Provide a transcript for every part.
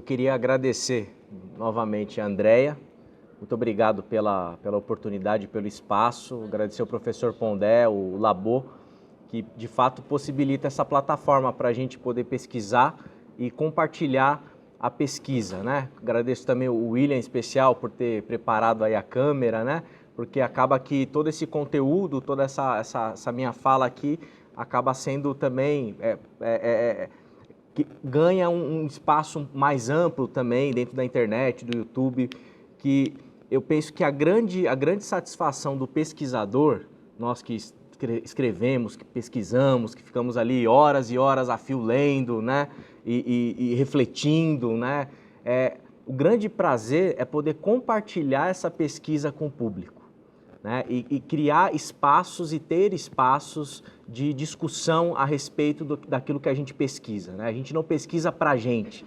queria agradecer novamente a Andréia. Muito obrigado pela oportunidade, pelo espaço. Agradecer ao professor Pondé, o Labo, que de fato possibilita essa plataforma para a gente poder pesquisar e compartilhar a pesquisa, né? Agradeço também o William, em especial, por ter preparado aí a câmera, né? Porque acaba que todo esse conteúdo, toda essa minha fala aqui, acaba sendo também... que ganha um espaço mais amplo também dentro da internet, do YouTube, que eu penso que a grande satisfação do pesquisador, nós que escrevemos, que pesquisamos, que ficamos ali horas e horas a fio lendo, né, e refletindo, né, o grande prazer é poder compartilhar essa pesquisa com o público, né, e criar espaços e ter espaços de discussão a respeito daquilo que a gente pesquisa, né? A gente não pesquisa para a gente,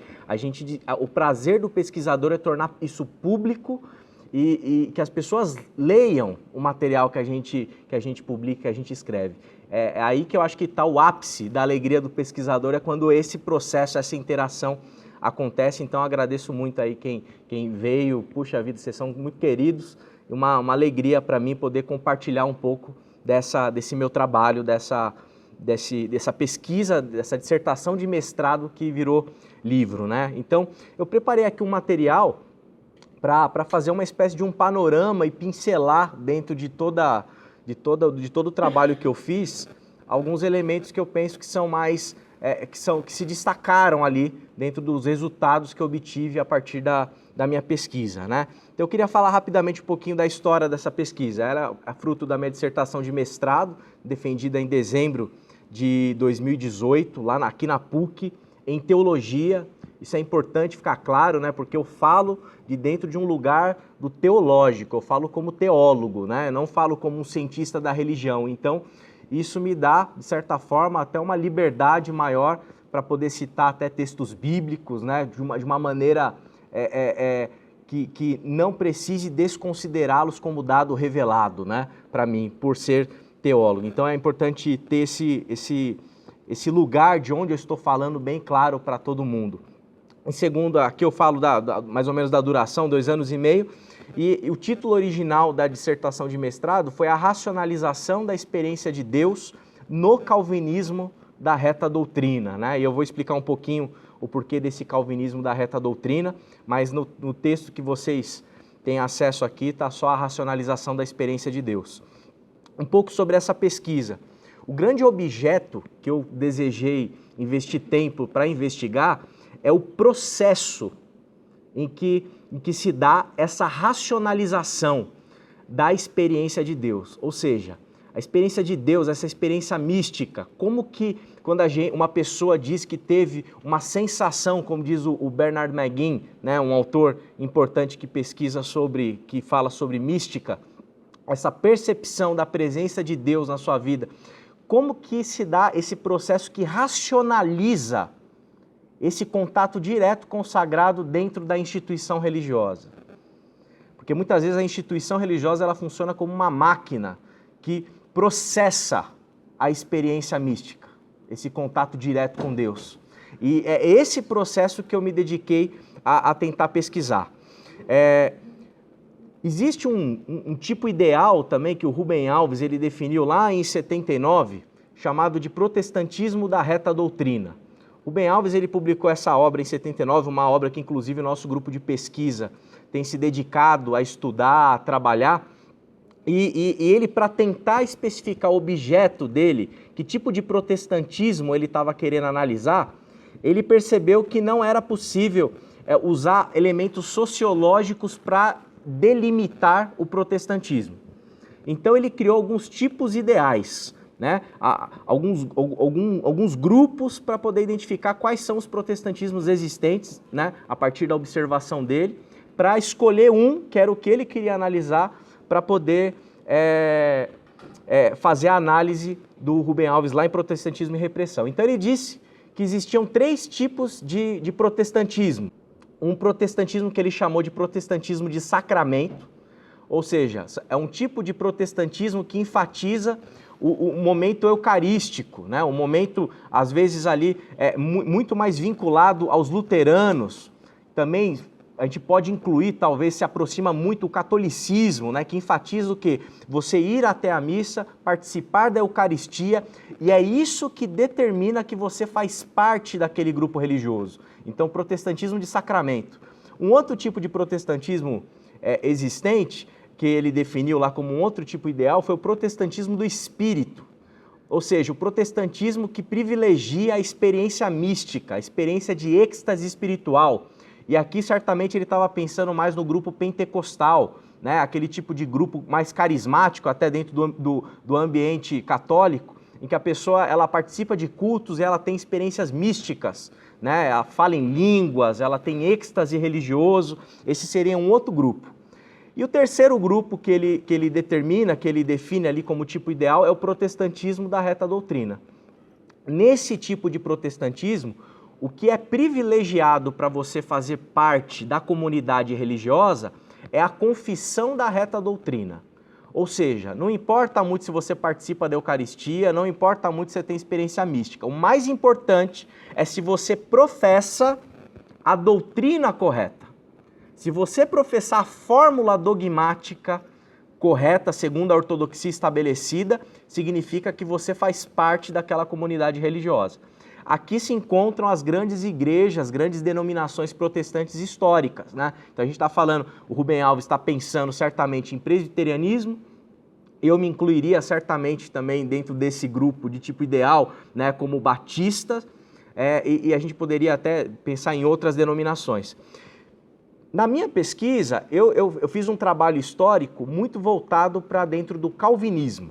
o prazer do pesquisador é tornar isso público e que as pessoas leiam o material que a gente publica, que a gente escreve. É aí que eu acho que está o ápice da alegria do pesquisador, é quando esse processo, essa interação acontece. Então agradeço muito aí quem veio, puxa vida, vocês são muito queridos, uma alegria para mim poder compartilhar um pouco desse meu trabalho, dessa pesquisa, dessa dissertação de mestrado que virou livro, né? Então, eu preparei aqui um material para fazer uma espécie de um panorama e pincelar dentro de todo o trabalho que eu fiz, alguns elementos que eu penso que são mais, que se destacaram ali dentro dos resultados que eu obtive a partir da minha pesquisa, né? Então eu queria falar rapidamente um pouquinho da história dessa pesquisa. Era fruto da minha dissertação de mestrado, defendida em dezembro de 2018, aqui na PUC, em teologia. Isso é importante ficar claro, né? Porque eu falo de dentro de um lugar do teológico, eu falo como teólogo, né? Eu não falo como um cientista da religião. Então, isso me dá, de certa forma, até uma liberdade maior para poder citar até textos bíblicos, né? De uma maneira que não precise desconsiderá-los como dado revelado, né? Para mim, por ser teólogo. Então, é importante ter esse lugar de onde eu estou falando bem claro para todo mundo. Em segundo, aqui eu falo mais ou menos da duração, 2 anos e meio, e o título original da dissertação de mestrado foi A Racionalização da Experiência de Deus no Calvinismo da Reta Doutrina, né? E eu vou explicar um pouquinho o porquê desse calvinismo da reta doutrina, mas no texto que vocês têm acesso aqui está só a racionalização da experiência de Deus. Um pouco sobre essa pesquisa. O grande objeto que eu desejei investir tempo para investigar é o processo em que se dá essa racionalização da experiência de Deus. Ou seja, a experiência de Deus, essa experiência mística, como que quando uma pessoa diz que teve uma sensação, como diz o Bernard McGinn, né, um autor importante que fala sobre mística, essa percepção da presença de Deus na sua vida, como que se dá esse processo que racionaliza esse contato direto com o sagrado dentro da instituição religiosa? Porque muitas vezes a instituição religiosa ela funciona como uma máquina que processa a experiência mística, esse contato direto com Deus. E é esse processo que eu me dediquei a tentar pesquisar. Existe um tipo ideal também que o Rubem Alves ele definiu lá em 79, chamado de protestantismo da reta doutrina. Rubem Alves ele publicou essa obra em 79, uma obra que inclusive o nosso grupo de pesquisa tem se dedicado a estudar, a trabalhar. E ele, para tentar especificar o objeto dele, que tipo de protestantismo ele estava querendo analisar, ele percebeu que não era possível usar elementos sociológicos para delimitar o protestantismo. Então ele criou alguns tipos ideais, né? Alguns grupos para poder identificar quais são os protestantismos existentes, né? A partir da observação dele, para escolher um, que era o que ele queria analisar, para poder fazer a análise do Rubem Alves lá em Protestantismo e Repressão. Então ele disse que existiam 3 tipos de protestantismo. Um protestantismo que ele chamou de protestantismo de sacramento, ou seja, é um tipo de protestantismo que enfatiza o momento eucarístico, né? Um momento, às vezes, ali muito mais vinculado aos luteranos, também a gente pode incluir, talvez se aproxima muito o catolicismo, né, que enfatiza o quê? Você ir até a missa, participar da Eucaristia, e é isso que determina que você faz parte daquele grupo religioso. Então, protestantismo de sacramento. Um outro tipo de protestantismo existente, que ele definiu lá como um outro tipo ideal, foi o protestantismo do espírito. Ou seja, o protestantismo que privilegia a experiência mística, a experiência de êxtase espiritual. E aqui, certamente, ele estava pensando mais no grupo pentecostal, né? Aquele tipo de grupo mais carismático, até dentro do ambiente católico, em que a pessoa ela participa de cultos e ela tem experiências místicas, né? Ela fala em línguas, ela tem êxtase religioso. Esse seria um outro grupo. E o terceiro grupo que ele determina, que ele define ali como tipo ideal, é o protestantismo da reta doutrina. Nesse tipo de protestantismo, o que é privilegiado para você fazer parte da comunidade religiosa é a confissão da reta doutrina. Ou seja, não importa muito se você participa da Eucaristia, não importa muito se você tem experiência mística. O mais importante é se você professa a doutrina correta. Se você professar a fórmula dogmática correta, segundo a ortodoxia estabelecida, significa que você faz parte daquela comunidade religiosa. Aqui se encontram as grandes igrejas, grandes denominações protestantes históricas, né? Então a gente está falando, o Rubem Alves está pensando certamente em presbiterianismo, eu me incluiria certamente também dentro desse grupo de tipo ideal, né, como batistas, e a gente poderia até pensar em outras denominações. Na minha pesquisa, eu fiz um trabalho histórico muito voltado para dentro do calvinismo.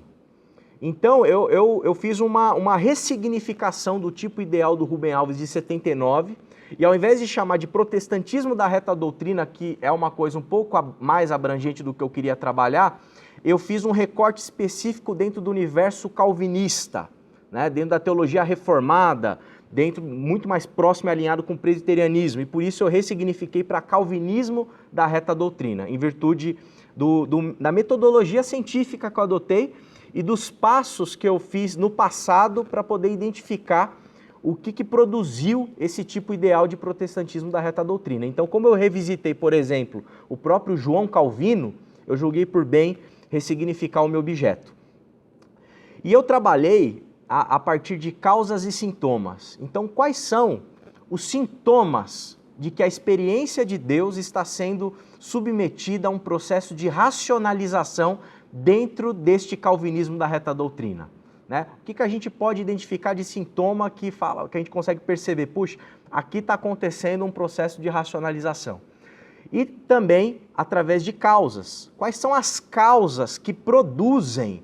Então, eu fiz uma ressignificação do tipo ideal do Rubem Alves de 79, e ao invés de chamar de protestantismo da reta doutrina, que é uma coisa um pouco mais abrangente do que eu queria trabalhar, eu fiz um recorte específico dentro do universo calvinista, né, dentro da teologia reformada, dentro muito mais próximo e alinhado com o presbiterianismo, e por isso eu ressignifiquei para calvinismo da reta doutrina, em virtude da metodologia científica que eu adotei e dos passos que eu fiz no passado para poder identificar o que produziu esse tipo ideal de protestantismo da reta doutrina. Então, como eu revisitei, por exemplo, o próprio João Calvino, eu julguei por bem ressignificar o meu objeto. E eu trabalhei a partir de causas e sintomas. Então, quais são os sintomas de que a experiência de Deus está sendo submetida a um processo de racionalização dentro deste calvinismo da reta doutrina, né? O que a gente pode identificar de sintoma que a gente consegue perceber, puxa, aqui está acontecendo um processo de racionalização. E também através de causas. Quais são as causas que produzem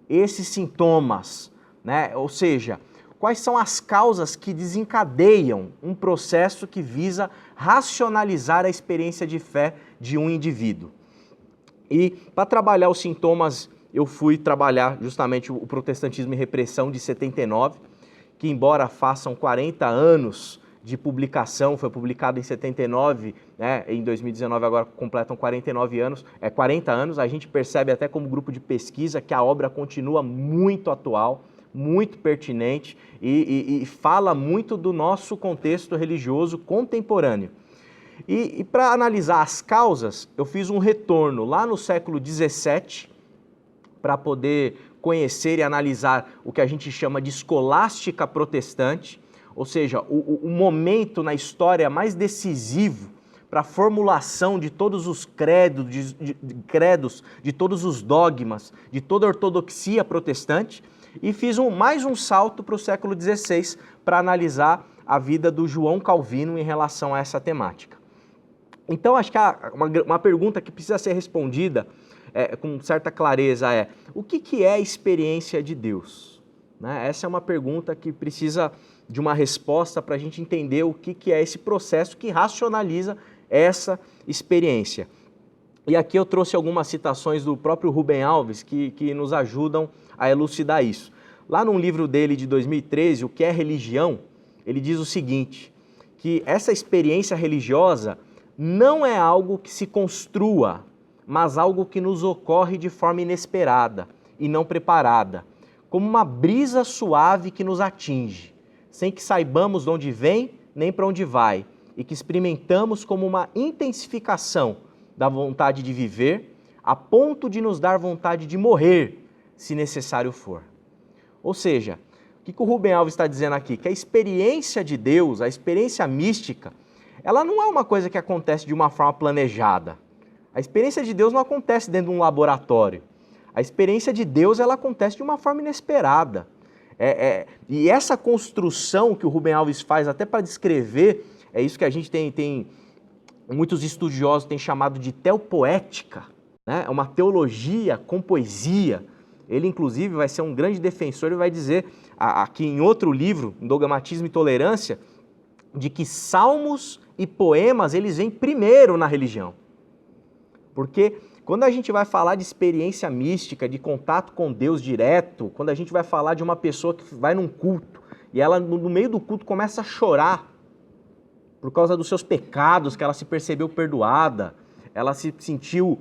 esses sintomas, né? Ou seja, quais são as causas que desencadeiam um processo que visa racionalizar a experiência de fé de um indivíduo. E para trabalhar os sintomas, eu fui trabalhar justamente o Protestantismo e Repressão de 79, que embora façam 40 anos de publicação, foi publicado em 79, né, em 2019 agora completam 49 anos, 40 anos, a gente percebe até como grupo de pesquisa que a obra continua muito atual, muito pertinente e fala muito do nosso contexto religioso contemporâneo. E para analisar as causas, eu fiz um retorno lá no século XVII para poder conhecer e analisar o que a gente chama de escolástica protestante, ou seja, o momento na história mais decisivo para a formulação de todos os credos, de todos os dogmas, de toda a ortodoxia protestante, e fiz mais um salto para o século XVI para analisar a vida do João Calvino em relação a essa temática. Então, acho que uma pergunta que precisa ser respondida com certa clareza é: o que é a experiência de Deus? Né? Essa é uma pergunta que precisa de uma resposta para a gente entender o que é esse processo que racionaliza essa experiência. E aqui eu trouxe algumas citações do próprio Rubem Alves que nos ajudam a elucidar isso. Lá num livro dele de 2013, O que é Religião, ele diz o seguinte, que essa experiência religiosa não é algo que se construa, mas algo que nos ocorre de forma inesperada e não preparada, como uma brisa suave que nos atinge, sem que saibamos de onde vem nem para onde vai, e que experimentamos como uma intensificação da vontade de viver, a ponto de nos dar vontade de morrer, se necessário for. Ou seja, o que o Rubem Alves está dizendo aqui? Que a experiência de Deus, a experiência mística, ela não é uma coisa que acontece de uma forma planejada. A experiência de Deus não acontece dentro de um laboratório. A experiência de Deus, ela acontece de uma forma inesperada. E essa construção que o Rubem Alves faz até para descrever, é isso que a gente tem muitos estudiosos têm chamado de teopoética, né? É uma teologia com poesia. Ele, inclusive, vai ser um grande defensor e vai dizer, aqui em outro livro, Dogmatismo e Tolerância, de que salmos e poemas, eles vêm primeiro na religião. Porque quando a gente vai falar de experiência mística, de contato com Deus direto, quando a gente vai falar de uma pessoa que vai num culto e ela, no meio do culto, começa a chorar por causa dos seus pecados, que ela se percebeu perdoada, ela se sentiu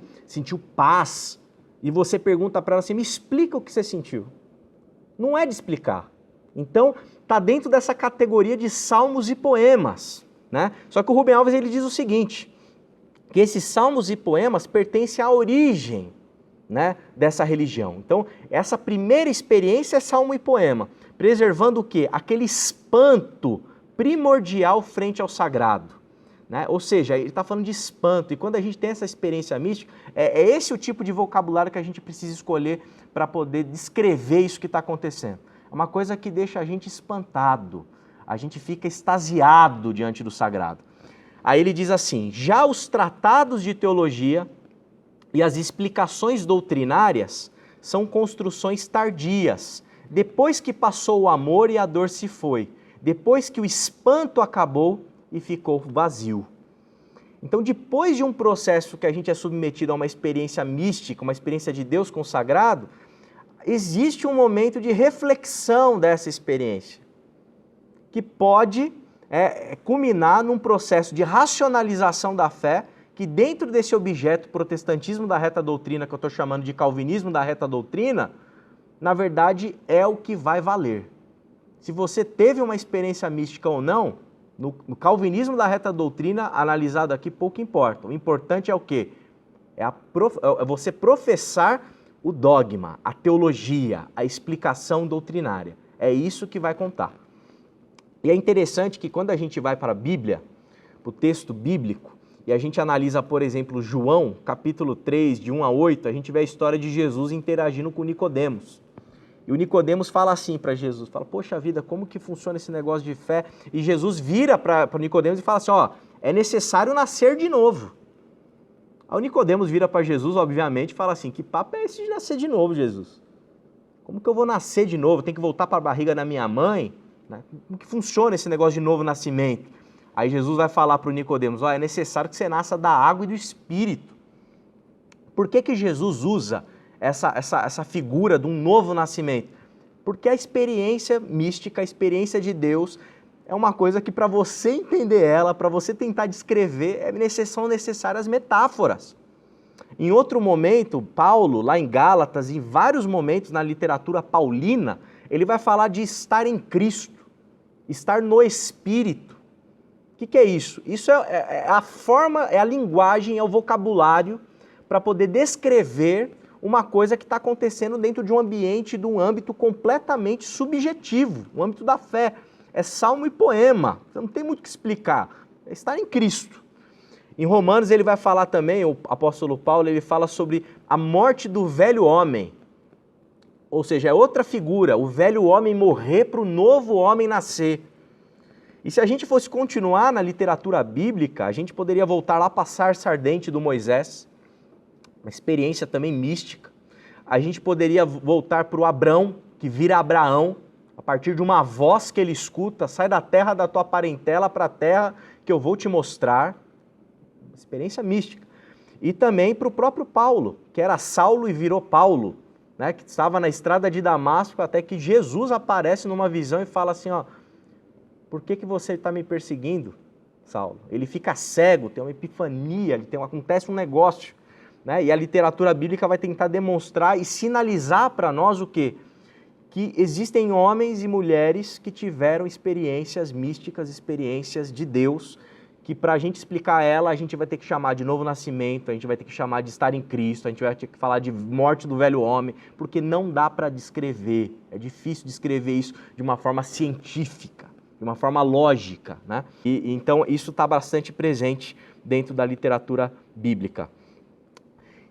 paz, e você pergunta para ela assim, me explica o que você sentiu. Não é de explicar. Então, está dentro dessa categoria de salmos e poemas, né? Só que o Rubem Alves ele diz o seguinte, que esses salmos e poemas pertencem à origem, né, dessa religião. Então, essa primeira experiência é salmo e poema, preservando o quê? Aquele espanto primordial frente ao sagrado, né? Ou seja, ele está falando de espanto, e quando a gente tem essa experiência mística, é esse o tipo de vocabulário que a gente precisa escolher para poder descrever isso que está acontecendo. É uma coisa que deixa a gente espantado, a gente fica extasiado diante do sagrado. Aí ele diz assim, já os tratados de teologia e as explicações doutrinárias são construções tardias, depois que passou o amor e a dor se foi, depois que o espanto acabou e ficou vazio. Então, depois de um processo que a gente é submetido a uma experiência mística, uma experiência de Deus consagrado, existe um momento de reflexão dessa experiência, que pode culminar num processo de racionalização da fé, que dentro desse objeto, protestantismo da reta doutrina, que eu estou chamando de calvinismo da reta doutrina, na verdade é o que vai valer. Se você teve uma experiência mística ou não, no calvinismo da reta doutrina, analisado aqui, pouco importa. O importante é o quê? É você professar o dogma, a teologia, a explicação doutrinária. É isso que vai contar. E é interessante que quando a gente vai para a Bíblia, para o texto bíblico, e a gente analisa, por exemplo, João, capítulo 3, de 1 a 8, a gente vê a história de Jesus interagindo com Nicodemos. E o Nicodemos fala assim para Jesus, fala, poxa vida, como que funciona esse negócio de fé? E Jesus vira para Nicodemos e fala assim, ó, é necessário nascer de novo. Aí o Nicodemos vira para Jesus, obviamente, e fala assim, que papo é esse de nascer de novo, Jesus? Como que eu vou nascer de novo? Tem que voltar para a barriga da minha mãe? Como que funciona esse negócio de novo nascimento? Aí Jesus vai falar para o Nicodemos, ó, é necessário que você nasça da água e do Espírito. Por que Jesus usa essa figura de um novo nascimento? Porque a experiência mística, a experiência de Deus, é uma coisa que para você entender ela, para você tentar descrever, são necessárias metáforas. Em outro momento, Paulo, lá em Gálatas, em vários momentos na literatura paulina, ele vai falar de estar em Cristo, estar no Espírito. O que é isso? Isso é a forma, é a linguagem, é o vocabulário para poder descrever uma coisa que está acontecendo dentro de um ambiente, de um âmbito completamente subjetivo, o âmbito da fé. É salmo e poema, então não tem muito o que explicar, é estar em Cristo. Em Romanos ele vai falar também, o apóstolo Paulo, ele fala sobre a morte do velho homem, ou seja, é outra figura, o velho homem morrer para o novo homem nascer. E se a gente fosse continuar na literatura bíblica, a gente poderia voltar lá para a sarça ardente do Moisés, uma experiência também mística. A gente poderia voltar para o Abrão, que vira Abraão, a partir de uma voz que ele escuta, sai da terra da tua parentela para a terra que eu vou te mostrar. Uma experiência mística. E também para o próprio Paulo, que era Saulo e virou Paulo, né, que estava na estrada de Damasco, até que Jesus aparece numa visão e fala assim, ó, por que você está me perseguindo, Saulo? Ele fica cego, tem uma epifania, acontece um negócio, né? E a literatura bíblica vai tentar demonstrar e sinalizar para nós o quê? Que existem homens e mulheres que tiveram experiências místicas, experiências de Deus, que para a gente explicar ela, a gente vai ter que chamar de novo nascimento, a gente vai ter que chamar de estar em Cristo, a gente vai ter que falar de morte do velho homem, porque não dá para descrever, é difícil descrever isso de uma forma científica, de uma forma lógica, né? Então isso está bastante presente dentro da literatura bíblica.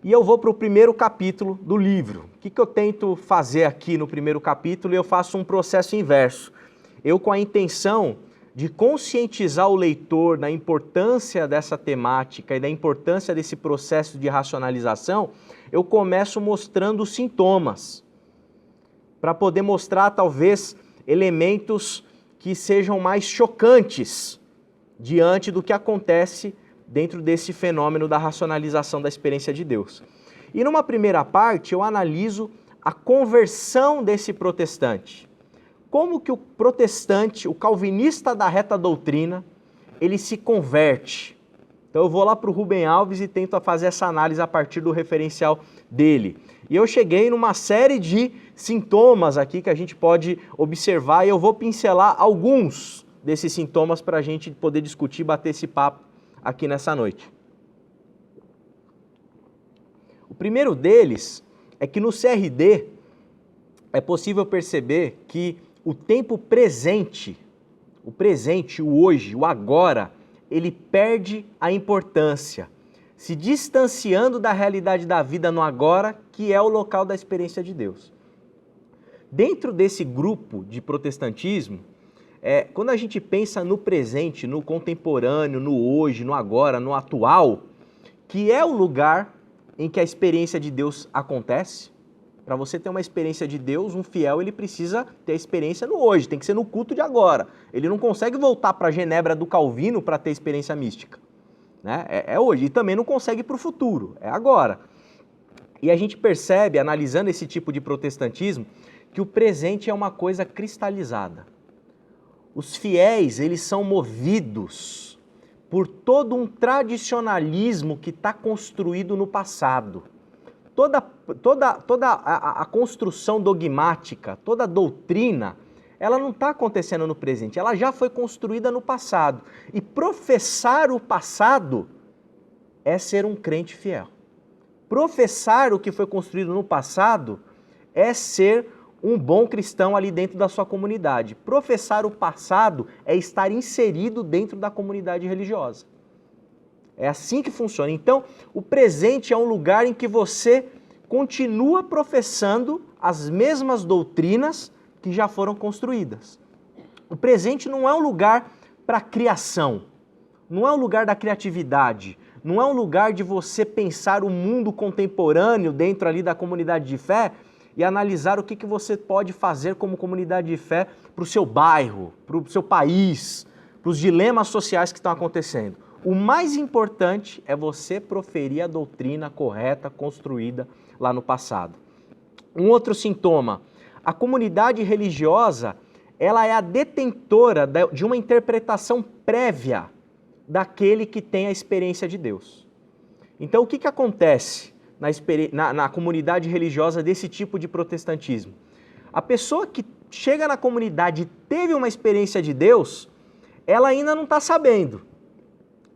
E eu vou para o primeiro capítulo do livro. O que eu tento fazer aqui no primeiro capítulo? Eu faço um processo inverso. Eu, com a intenção de conscientizar o leitor da importância dessa temática e da importância desse processo de racionalização, eu começo mostrando os sintomas, para poder mostrar, talvez, elementos que sejam mais chocantes diante do que acontece dentro desse fenômeno da racionalização da experiência de Deus. E numa primeira parte eu analiso a conversão desse protestante. Como que o protestante, o calvinista da reta doutrina, ele se converte. Então eu vou lá para o Rubem Alves e tento fazer essa análise a partir do referencial dele. E eu cheguei numa série de sintomas aqui que a gente pode observar e eu vou pincelar alguns desses sintomas para a gente poder discutir, bater esse papo aqui nessa noite. O primeiro deles é que no CRD é possível perceber que o tempo presente, o hoje, o agora, ele perde a importância, se distanciando da realidade da vida no agora, que é o local da experiência de Deus. Dentro desse grupo de protestantismo, quando a gente pensa no presente, no contemporâneo, no hoje, no agora, no atual, que é o lugar em que a experiência de Deus acontece. Para você ter uma experiência de Deus, um fiel ele precisa ter a experiência no hoje, tem que ser no culto de agora. Ele não consegue voltar para Genebra do Calvino para ter experiência mística. Né? É hoje, e também não consegue para o futuro, é agora. E a gente percebe, analisando esse tipo de protestantismo, que o presente é uma coisa cristalizada. Os fiéis, eles são movidos por todo um tradicionalismo que está construído no passado. Toda a construção dogmática, toda a doutrina, ela não está acontecendo no presente, ela já foi construída no passado. E professar o passado é ser um crente fiel. Professar o que foi construído no passado é ser um bom cristão ali dentro da sua comunidade. Professar o passado é estar inserido dentro da comunidade religiosa. É assim que funciona. Então, o presente é um lugar em que você continua professando as mesmas doutrinas que já foram construídas. O presente não é um lugar para criação, não é um lugar da criatividade, não é um lugar de você pensar o mundo contemporâneo dentro ali da comunidade de fé e analisar o que você pode fazer como comunidade de fé para o seu bairro, para o seu país, para os dilemas sociais que estão acontecendo. O mais importante é você proferir a doutrina correta, construída lá no passado. Um outro sintoma, a comunidade religiosa, ela é a detentora de uma interpretação prévia daquele que tem a experiência de Deus. Então, o que acontece na comunidade religiosa desse tipo de protestantismo? A pessoa que chega na comunidade e teve uma experiência de Deus, ela ainda não está sabendo.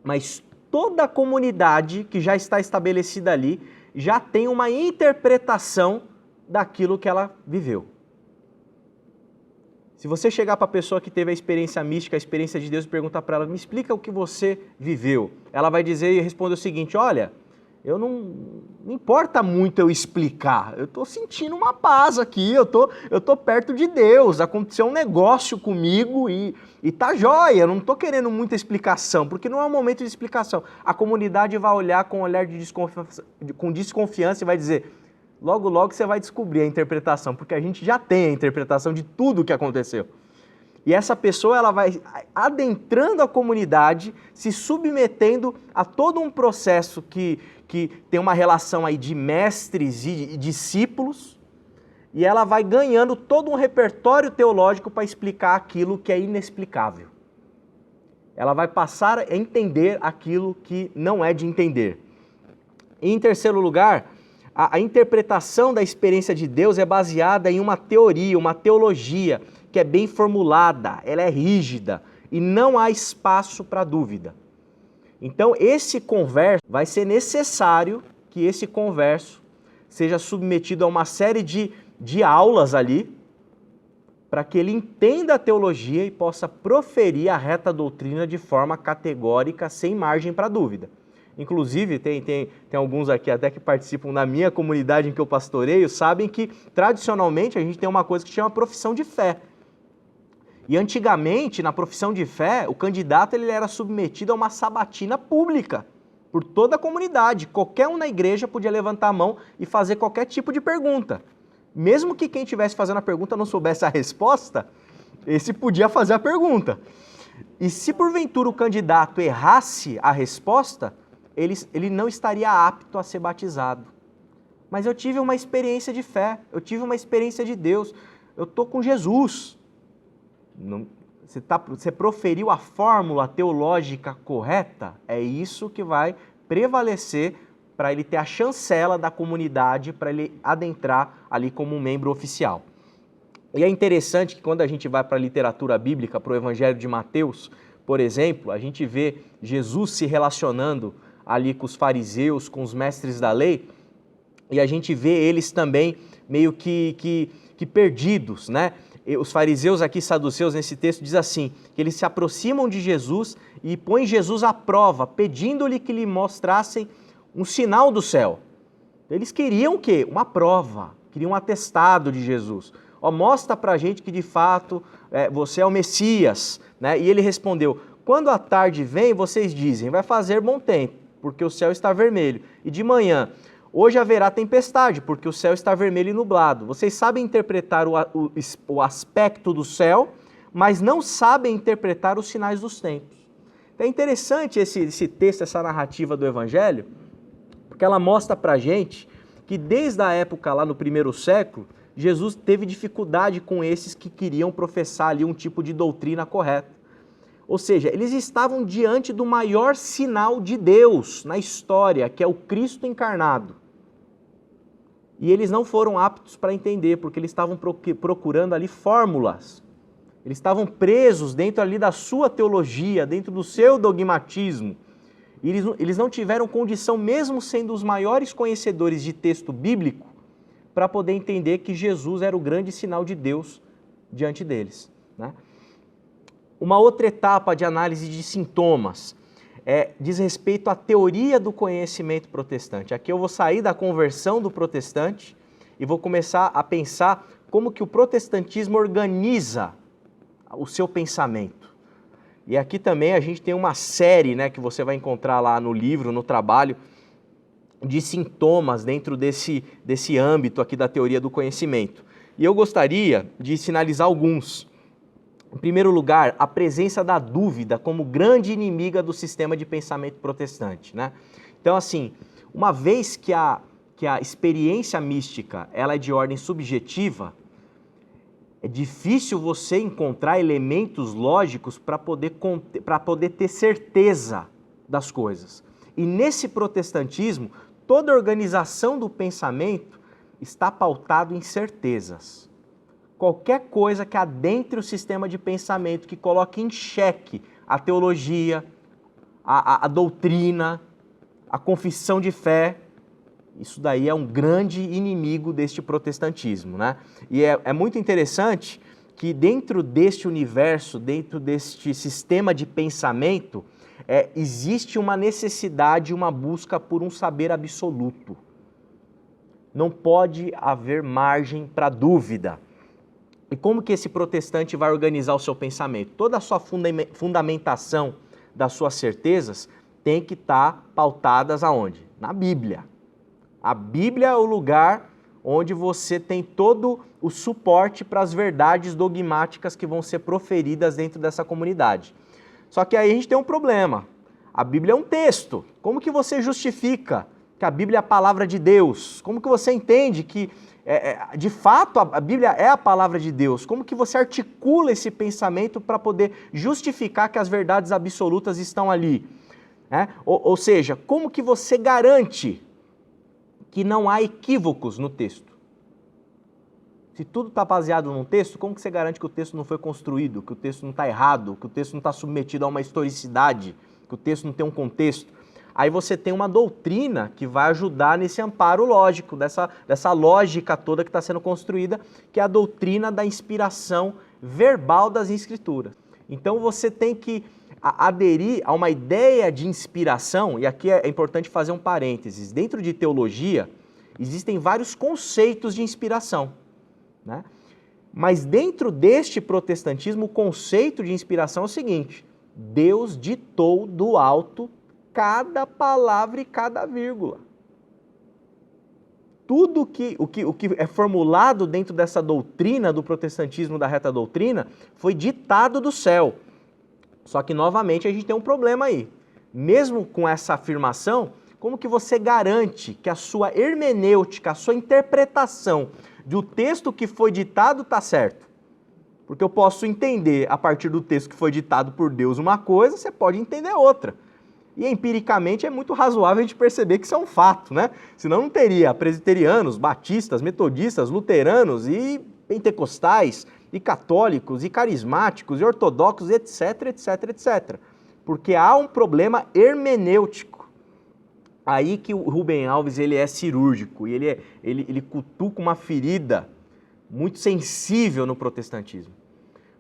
Mas toda a comunidade que já está estabelecida ali já tem uma interpretação daquilo que ela viveu. Se você chegar para a pessoa que teve a experiência mística, a experiência de Deus, e perguntar para ela, me explica o que você viveu. Ela vai dizer e responder o seguinte, olha, não importa muito eu explicar, eu estou sentindo uma paz aqui, eu tô perto de Deus, aconteceu um negócio comigo e tá jóia, eu não estou querendo muita explicação, porque não é um momento de explicação. A comunidade vai olhar com um olhar com desconfiança e vai dizer, logo você vai descobrir a interpretação, porque a gente já tem a interpretação de tudo o que aconteceu. E essa pessoa ela vai adentrando a comunidade, se submetendo a todo um processo que tem uma relação aí de mestres e discípulos, e ela vai ganhando todo um repertório teológico para explicar aquilo que é inexplicável. Ela vai passar a entender aquilo que não é de entender. E, em terceiro lugar, a interpretação da experiência de Deus é baseada em uma teoria, uma teologia, que é bem formulada, ela é rígida e não há espaço para dúvida. Então, esse converso, vai ser necessário que esse converso seja submetido a uma série de aulas ali, para que ele entenda a teologia e possa proferir a reta doutrina de forma categórica, sem margem para dúvida. Inclusive, tem alguns aqui até que participam na minha comunidade em que eu pastoreio, sabem que, tradicionalmente, a gente tem uma coisa que chama profissão de fé. E antigamente, na profissão de fé, o candidato ele era submetido a uma sabatina pública por toda a comunidade. Qualquer um na igreja podia levantar a mão e fazer qualquer tipo de pergunta. Mesmo que quem estivesse fazendo a pergunta não soubesse a resposta, esse podia fazer a pergunta. E se porventura o candidato errasse a resposta, ele não estaria apto a ser batizado. Mas eu tive uma experiência de fé, eu tive uma experiência de Deus, eu estou com Jesus. Você proferiu a fórmula teológica correta? É isso que vai prevalecer para ele ter a chancela da comunidade, para ele adentrar ali como um membro oficial. E é interessante que quando a gente vai para a literatura bíblica, para o Evangelho de Mateus, por exemplo, a gente vê Jesus se relacionando ali com os fariseus, com os mestres da lei, e a gente vê eles também meio que perdidos, né? Os fariseus aqui, saduceus, nesse texto diz assim, que eles se aproximam de Jesus e põem Jesus à prova, pedindo-lhe que lhe mostrassem um sinal do céu. Eles queriam o quê? Uma prova, queriam um atestado de Jesus. Mostra pra gente que de fato você é o Messias, né? E ele respondeu, quando a tarde vem, vocês dizem, vai fazer bom tempo, porque o céu está vermelho. E de manhã, hoje haverá tempestade, porque o céu está vermelho e nublado. Vocês sabem interpretar o aspecto do céu, mas não sabem interpretar os sinais dos tempos. Então é interessante esse texto, essa narrativa do Evangelho, porque ela mostra pra gente que desde a época lá no primeiro século, Jesus teve dificuldade com esses que queriam professar ali um tipo de doutrina correta. Ou seja, eles estavam diante do maior sinal de Deus na história, que é o Cristo encarnado. E eles não foram aptos para entender, porque eles estavam procurando ali fórmulas. Eles estavam presos dentro ali da sua teologia, dentro do seu dogmatismo. E eles não tiveram condição, mesmo sendo os maiores conhecedores de texto bíblico, para poder entender que Jesus era o grande sinal de Deus diante deles, né? Uma outra etapa de análise de sintomas diz respeito à teoria do conhecimento protestante. Aqui eu vou sair da conversão do protestante e vou começar a pensar como que o protestantismo organiza o seu pensamento. E aqui também a gente tem uma série, né, que você vai encontrar lá no livro, no trabalho, de sintomas dentro desse âmbito aqui da teoria do conhecimento. E eu gostaria de sinalizar alguns. Em primeiro lugar, a presença da dúvida como grande inimiga do sistema de pensamento protestante, né? Então, assim, uma vez que a experiência mística ela é de ordem subjetiva, é difícil você encontrar elementos lógicos para poder ter certeza das coisas. E nesse protestantismo, toda organização do pensamento está pautado em certezas. Qualquer coisa que adentre o sistema de pensamento, que coloque em xeque a teologia, a doutrina, a confissão de fé, isso daí é um grande inimigo deste protestantismo, né? E é muito interessante que dentro deste universo, dentro deste sistema de pensamento, existe uma necessidade, uma busca por um saber absoluto. Não pode haver margem para dúvida. E como que esse protestante vai organizar o seu pensamento? Toda a sua fundamentação das suas certezas tem que estar pautadas aonde? Na Bíblia. A Bíblia é o lugar onde você tem todo o suporte para as verdades dogmáticas que vão ser proferidas dentro dessa comunidade. Só que aí a gente tem um problema. A Bíblia é um texto. Como que você justifica que a Bíblia é a palavra de Deus? Como que você entende que, de fato, a Bíblia é a palavra de Deus? Como que você articula esse pensamento para poder justificar que as verdades absolutas estão ali? Ou seja, como que você garante que não há equívocos no texto? Se tudo está baseado num texto, como que você garante que o texto não foi construído, que o texto não está errado, que o texto não está submetido a uma historicidade, que o texto não tem um contexto. Aí você tem uma doutrina que vai ajudar nesse amparo lógico, dessa lógica toda que está sendo construída, que é a doutrina da inspiração verbal das Escrituras. Então você tem que aderir a uma ideia de inspiração, e aqui é importante fazer um parênteses. Dentro de teologia, existem vários conceitos de inspiração, né? Mas dentro deste protestantismo, o conceito de inspiração é o seguinte: Deus ditou do alto cada palavra e cada vírgula. Tudo o que é formulado dentro dessa doutrina do protestantismo da reta doutrina foi ditado do céu. Só que, novamente, a gente tem um problema aí. Mesmo com essa afirmação, como que você garante que a sua hermenêutica, a sua interpretação do texto que foi ditado está certo? Porque eu posso entender, a partir do texto que foi ditado por Deus, uma coisa, você pode entender outra. E empiricamente é muito razoável a gente perceber que isso é um fato, né? Senão não teria presbiterianos, batistas, metodistas, luteranos e pentecostais, e católicos, e carismáticos, e ortodoxos, etc, etc, etc. Porque há um problema hermenêutico. Aí que o Rubem Alves ele é cirúrgico, e ele cutuca uma ferida muito sensível no protestantismo.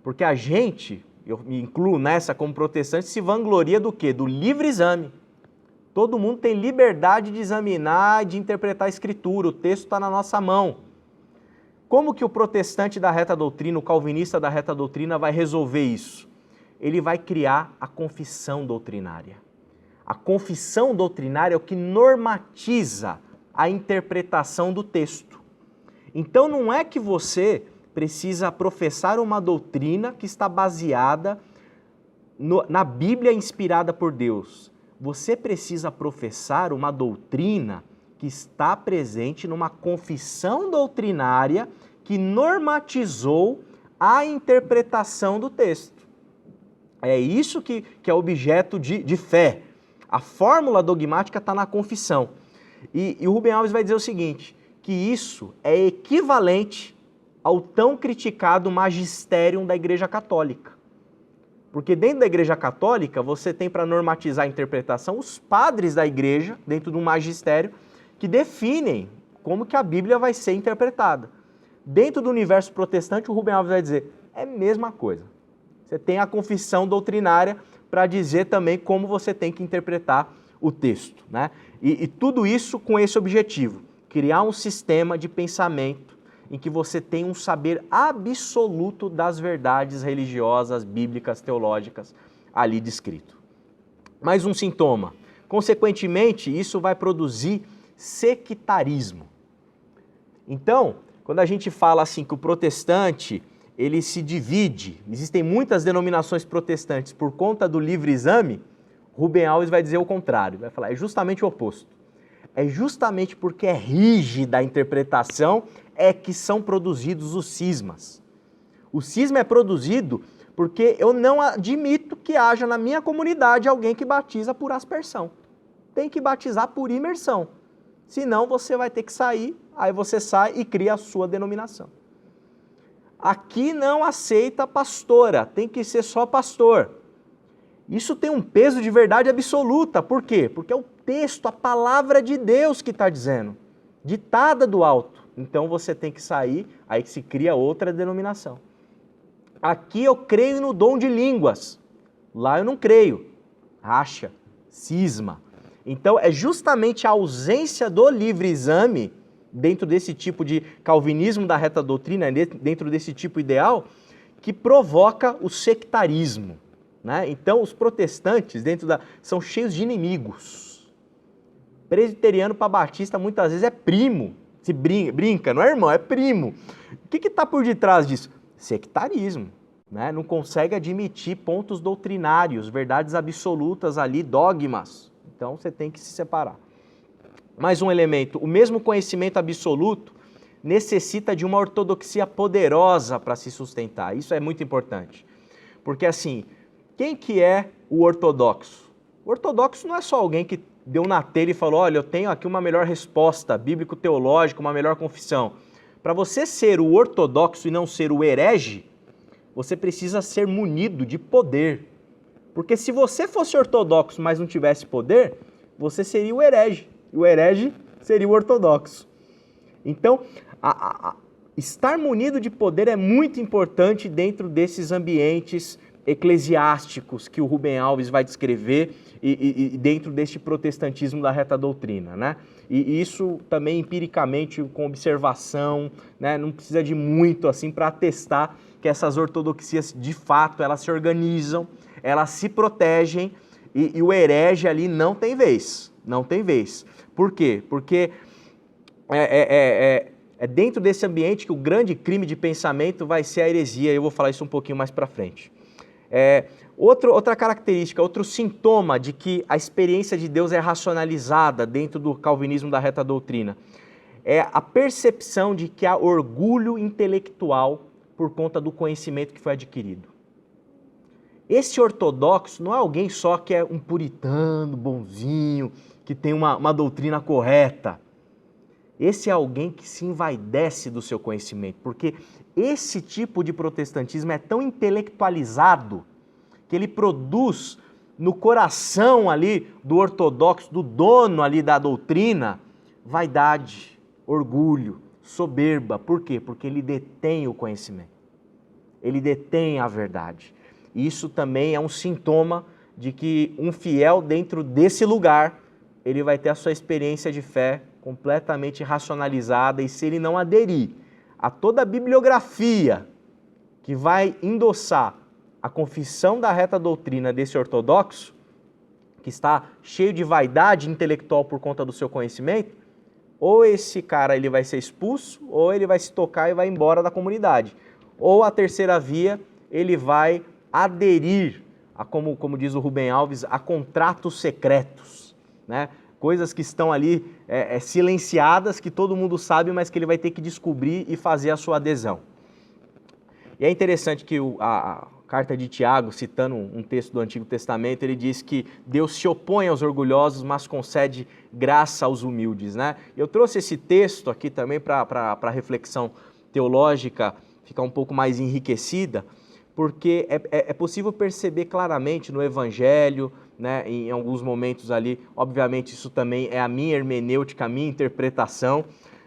Porque a gente, eu me incluo nessa como protestante, se vangloria do quê? Do livre exame. Todo mundo tem liberdade de examinar e de interpretar a Escritura, o texto está na nossa mão. Como que o protestante da reta doutrina, o calvinista da reta doutrina vai resolver isso? Ele vai criar a confissão doutrinária. A confissão doutrinária é o que normatiza a interpretação do texto. Então não é que você precisa professar uma doutrina que está baseada na Bíblia inspirada por Deus. Você precisa professar uma doutrina que está presente numa confissão doutrinária que normatizou a interpretação do texto. É isso que é objeto de fé. A fórmula dogmática está na confissão. E o Rubem Alves vai dizer o seguinte, que isso é equivalente ao tão criticado magistério da Igreja Católica. Porque dentro da Igreja Católica, você tem para normatizar a interpretação os padres da Igreja, dentro do magistério, que definem como que a Bíblia vai ser interpretada. Dentro do universo protestante, o Rubem Alves vai dizer, é a mesma coisa. Você tem a confissão doutrinária para dizer também como você tem que interpretar o texto, né? E tudo isso com esse objetivo, criar um sistema de pensamento em que você tem um saber absoluto das verdades religiosas, bíblicas, teológicas ali descrito. Mais um sintoma. Consequentemente, isso vai produzir sectarismo. Então, quando a gente fala assim que o protestante, ele se divide, existem muitas denominações protestantes por conta do livre exame, Rubem Alves vai dizer o contrário, vai falar, é justamente o oposto. É justamente porque é rígida a interpretação é que são produzidos os cismas. O cisma é produzido porque eu não admito que haja na minha comunidade alguém que batiza por aspersão. Tem que batizar por imersão. Senão você vai ter que sair, aí você sai e cria a sua denominação. Aqui não aceita pastora, tem que ser só pastor. Isso tem um peso de verdade absoluta. Por quê? Porque é o texto, a palavra de Deus que está dizendo, ditada do alto. Então você tem que sair, aí que se cria outra denominação. Aqui eu creio no dom de línguas, lá eu não creio. Racha, cisma. Então é justamente a ausência do livre exame, dentro desse tipo de calvinismo da reta doutrina, dentro desse tipo ideal, que provoca o sectarismo. Né? Então os protestantes são cheios de inimigos. Presbiteriano para batista muitas vezes é primo, se brinca, não é irmão, é primo. O que está por detrás disso? Sectarismo. Né? Não consegue admitir pontos doutrinários, verdades absolutas ali, dogmas. Então você tem que se separar. Mais um elemento, o mesmo conhecimento absoluto necessita de uma ortodoxia poderosa para se sustentar. Isso é muito importante. Porque assim, quem que é o ortodoxo? O ortodoxo não é só alguém que deu na telha e falou, olha, eu tenho aqui uma melhor resposta bíblico-teológica, uma melhor confissão. Para você ser o ortodoxo e não ser o herege, você precisa ser munido de poder. Porque se você fosse ortodoxo, mas não tivesse poder, você seria o herege. E o herege seria o ortodoxo. Então, estar munido de poder é muito importante dentro desses ambientes eclesiásticos que o Rubem Alves vai descrever e dentro deste protestantismo da reta doutrina, né? E isso também empiricamente com observação, né? Não precisa de muito assim para atestar que essas ortodoxias de fato elas se organizam, elas se protegem e o herege ali não tem vez, não tem vez. Por quê? Porque é dentro desse ambiente que o grande crime de pensamento vai ser a heresia. Eu vou falar isso um pouquinho mais para frente. Outra característica, outro sintoma de que a experiência de Deus é racionalizada dentro do calvinismo da reta doutrina é a percepção de que há orgulho intelectual por conta do conhecimento que foi adquirido. Esse ortodoxo não é alguém só que é um puritano, bonzinho, que tem uma doutrina correta. Esse é alguém que se envaidece do seu conhecimento, porque esse tipo de protestantismo é tão intelectualizado que ele produz no coração ali do ortodoxo, do dono ali da doutrina, vaidade, orgulho, soberba. Por quê? Porque ele detém o conhecimento, ele detém a verdade. Isso também é um sintoma de que um fiel dentro desse lugar, ele vai ter a sua experiência de fé completamente racionalizada, e se ele não aderir a toda a bibliografia que vai endossar a confissão da reta doutrina desse ortodoxo, que está cheio de vaidade intelectual por conta do seu conhecimento, ou esse cara ele vai ser expulso, ou ele vai se tocar e vai embora da comunidade. Ou a terceira via, ele vai aderir, como diz o Rubem Alves, a contratos secretos, né? Coisas que estão ali silenciadas, que todo mundo sabe, mas que ele vai ter que descobrir e fazer a sua adesão. E é interessante que a carta de Tiago, citando um texto do Antigo Testamento, ele diz que Deus se opõe aos orgulhosos, mas concede graça aos humildes, né? Eu trouxe esse texto aqui também para a reflexão teológica ficar um pouco mais enriquecida, porque é possível perceber claramente no Evangelho, né, em alguns momentos ali, obviamente isso também é a minha hermenêutica, a minha interpretação,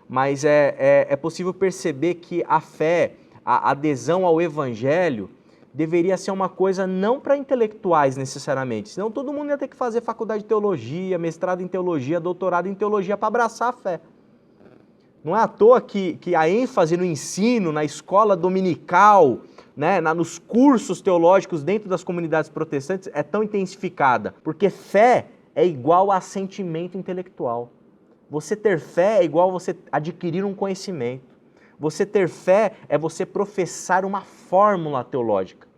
mas é possível perceber que a fé, a adesão ao Evangelho, deveria ser uma coisa não para intelectuais necessariamente, senão todo mundo ia ter que fazer faculdade de teologia, mestrado em teologia, doutorado em teologia para abraçar a fé. Não é à toa que a ênfase no ensino, na escola dominical, né, nos cursos teológicos dentro das comunidades protestantes é tão intensificada, porque fé é igual a assentimento intelectual. Você ter fé é igual a você adquirir um conhecimento. Você ter fé é você professar uma fórmula teológica.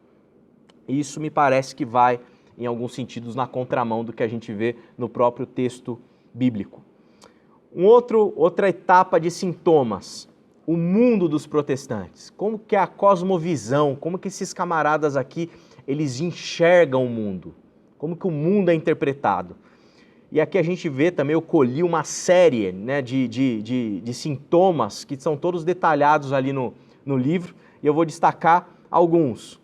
E isso me parece que vai, em alguns sentidos, na contramão do que a gente vê no próprio texto bíblico. Outra etapa de sintomas, o mundo dos protestantes. Como que é a cosmovisão, como que esses camaradas aqui, eles enxergam o mundo, como que o mundo é interpretado. E aqui a gente vê também, eu colhi uma série, né, de sintomas que são todos detalhados ali no livro, e eu vou destacar alguns.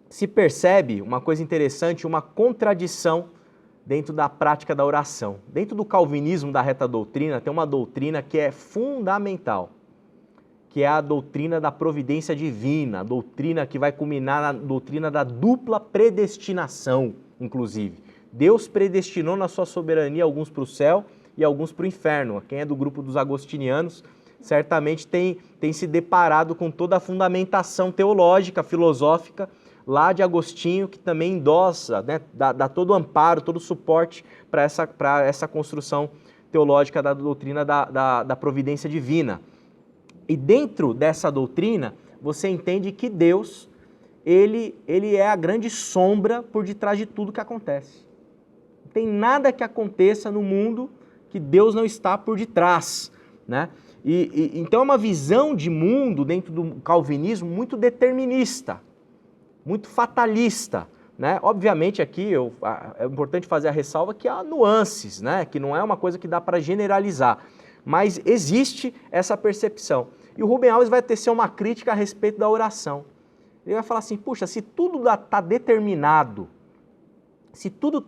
Se percebe uma coisa interessante, uma contradição dentro da prática da oração. Dentro do calvinismo da reta doutrina, tem uma doutrina que é fundamental, que é a doutrina da providência divina, a doutrina que vai culminar na doutrina da dupla predestinação, inclusive. Deus predestinou na sua soberania alguns para o céu e alguns para o inferno. Quem é do grupo dos agostinianos certamente tem se deparado com toda a fundamentação teológica, filosófica, lá de Agostinho, que também endossa, né, dá todo o amparo, todo o suporte para essa construção teológica da doutrina da providência divina. E dentro dessa doutrina, você entende que Deus, ele é a grande sombra por detrás de tudo que acontece. Não tem nada que aconteça no mundo que Deus não está por detrás, né? Então é uma visão de mundo dentro do calvinismo muito determinista, muito fatalista, né? Obviamente aqui é importante fazer a ressalva que há nuances, né? Que não é uma coisa que dá para generalizar, mas existe essa percepção. E o Rubem Alves vai tecer uma crítica a respeito da oração. Ele vai falar assim, puxa, se tudo está determinado, se tudo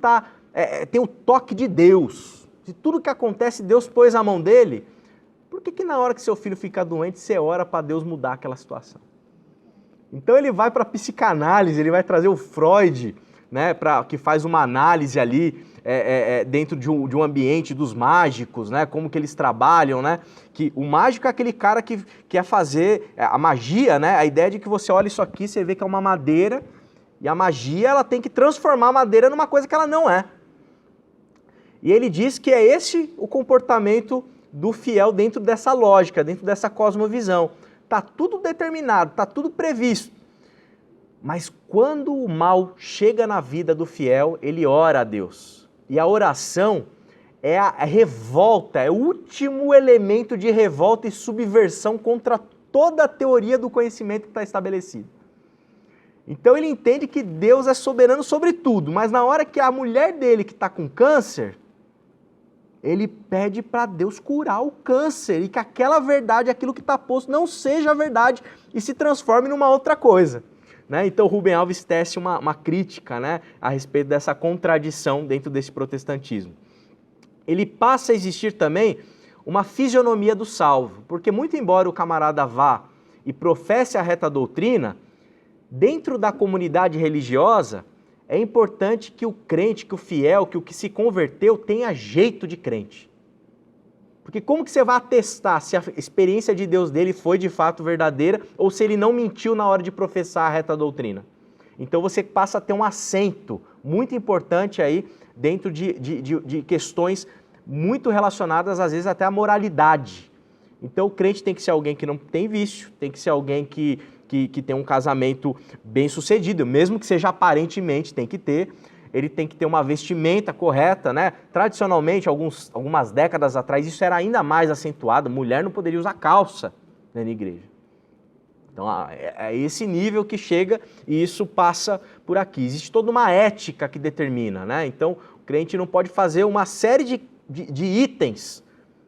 tem o toque de Deus, se tudo que acontece Deus pôs a mão dele, por que na hora que seu filho fica doente você ora para Deus mudar aquela situação? Então ele vai para a psicanálise, ele vai trazer o Freud, né, que faz uma análise ali dentro de um ambiente dos mágicos, né, como que eles trabalham, né, que o mágico é aquele cara que quer fazer a magia, né, a ideia de que você olha isso aqui, você vê que é uma madeira, e a magia ela tem que transformar a madeira numa coisa que ela não é. E ele diz que é esse o comportamento do fiel dentro dessa lógica, dentro dessa cosmovisão. Está tudo determinado, está tudo previsto. Mas quando o mal chega na vida do fiel, ele ora a Deus. E a oração é a revolta, é o último elemento de revolta e subversão contra toda a teoria do conhecimento que está estabelecido. Então ele entende que Deus é soberano sobre tudo, mas na hora que a mulher dele que está com câncer, ele pede para Deus curar o câncer e que aquela verdade, aquilo que está posto, não seja a verdade e se transforme numa outra coisa. Né? Então Rubem Alves tece uma crítica, né, a respeito dessa contradição dentro desse protestantismo. Ele passa a existir também uma fisionomia do salvo, porque muito embora o camarada vá e professe a reta doutrina, dentro da comunidade religiosa, é importante que o crente, que o fiel, que o que se converteu tenha jeito de crente. Porque como que você vai atestar se a experiência de Deus dele foi de fato verdadeira ou se ele não mentiu na hora de professar a reta doutrina? Então você passa a ter um acento muito importante aí dentro de questões muito relacionadas às vezes até à moralidade. Então o crente tem que ser alguém que não tem vício, tem que ser alguém que tem um casamento bem sucedido, mesmo que seja aparentemente, tem que ter. Ele tem que ter uma vestimenta correta, né? Tradicionalmente, algumas décadas atrás, isso era ainda mais acentuado. Mulher não poderia usar calça, né, na igreja. Então, é esse nível que chega e isso passa por aqui. Existe toda uma ética que determina, né? Então, o crente não pode fazer uma série de itens,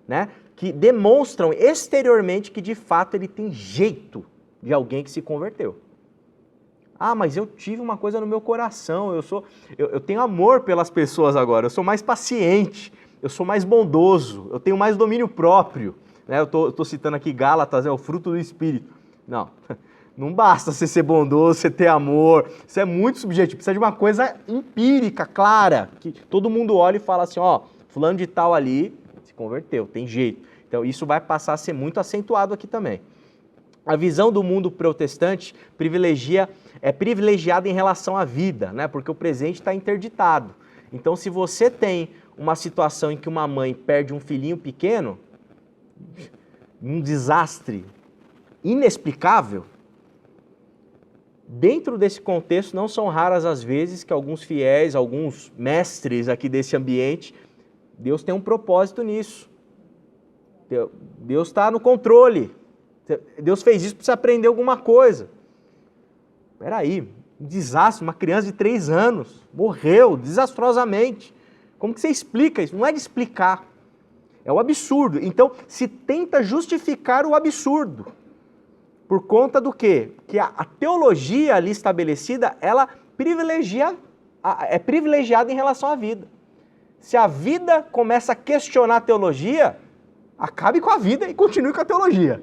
né, que demonstram exteriormente que, de fato, ele tem jeito de alguém que se converteu. Ah, mas eu tive uma coisa no meu coração, eu tenho amor pelas pessoas agora, eu sou mais paciente, eu sou mais bondoso, eu tenho mais domínio próprio. Né? Eu tô citando aqui Gálatas, é o fruto do Espírito. Não, não basta você ser bondoso, você ter amor, isso é muito subjetivo, precisa de uma coisa empírica, clara, que todo mundo olha e fala assim, ó, fulano de tal ali se converteu, tem jeito. Então isso vai passar a ser muito acentuado aqui também. A visão do mundo protestante é privilegiada em relação à vida, né? Porque o presente está interditado. Então, se você tem uma situação em que uma mãe perde um filhinho pequeno, um desastre inexplicável, dentro desse contexto não são raras as vezes que alguns fiéis, alguns mestres aqui desse ambiente, Deus tem um propósito nisso. Deus está no controle. Deus fez isso para você aprender alguma coisa. Espera aí, um desastre, uma criança de 3 anos morreu desastrosamente. Como que você explica isso? Não é de explicar, é o absurdo. Então, se tenta justificar o absurdo. Por conta do quê? Que a teologia ali estabelecida, ela é privilegiada em relação à vida. Se a vida começa a questionar a teologia, acabe com a vida e continue com a teologia.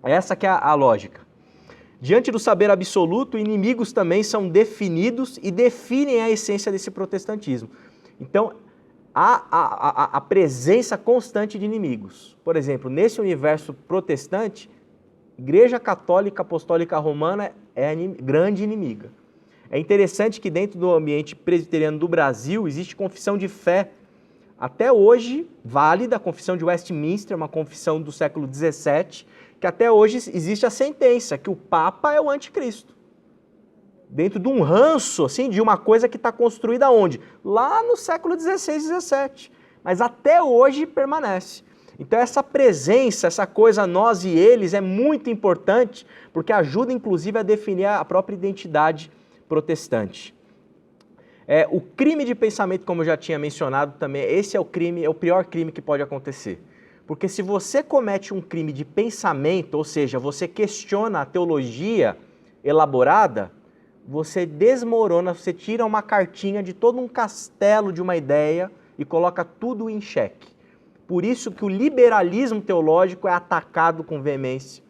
Essa que é a lógica. Diante do saber absoluto, inimigos também são definidos e definem a essência desse protestantismo. Então, há a presença constante de inimigos. Por exemplo, nesse universo protestante, Igreja Católica Apostólica Romana é a grande inimiga. É interessante que dentro do ambiente presbiteriano do Brasil existe confissão de fé, até hoje válida, a confissão de Westminster, uma confissão do século XVII, que até hoje existe a sentença que o Papa é o anticristo. Dentro de um ranço, assim, de uma coisa que está construída onde? Lá no século XVI e XVII. Mas até hoje permanece. Então essa presença, essa coisa nós e eles é muito importante, porque ajuda inclusive a definir a própria identidade protestante. O crime de pensamento, como eu já tinha mencionado também, esse é o crime, é o pior crime que pode acontecer. Porque se você comete um crime de pensamento, ou seja, você questiona a teologia elaborada, você desmorona, você tira uma cartinha de todo um castelo de uma ideia e coloca tudo em xeque. Por isso que o liberalismo teológico é atacado com veemência.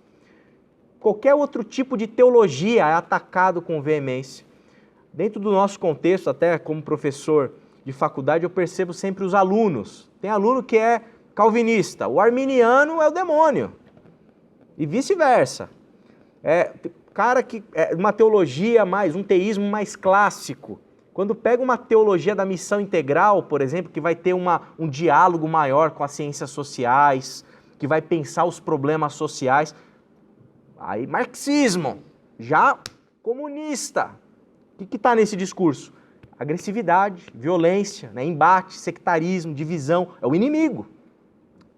Qualquer outro tipo de teologia é atacado com veemência. Dentro do nosso contexto, até como professor de faculdade, eu percebo sempre os alunos. Tem aluno que é calvinista, o arminiano é o demônio. E vice-versa. Cara que é uma teologia mais, um teísmo mais clássico. Quando pega uma teologia da missão integral, por exemplo, que vai ter um diálogo maior com as ciências sociais, que vai pensar os problemas sociais, aí marxismo, já comunista. O que está nesse discurso? Agressividade, violência, né? Embate, sectarismo, divisão, é o inimigo.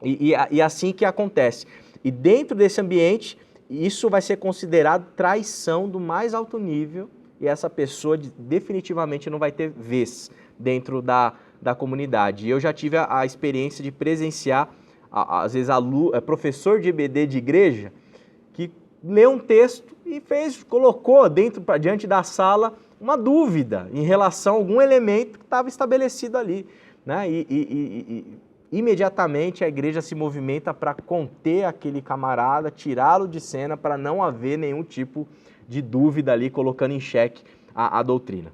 E assim que acontece. E dentro desse ambiente, isso vai ser considerado traição do mais alto nível e essa pessoa definitivamente não vai ter vez dentro da comunidade. E eu já tive a experiência de presenciar, às vezes, professor de EBD de igreja que leu um texto e colocou diante da sala uma dúvida em relação a algum elemento que estava estabelecido ali, né? E imediatamente a igreja se movimenta para conter aquele camarada, tirá-lo de cena para não haver nenhum tipo de dúvida ali, colocando em xeque a doutrina.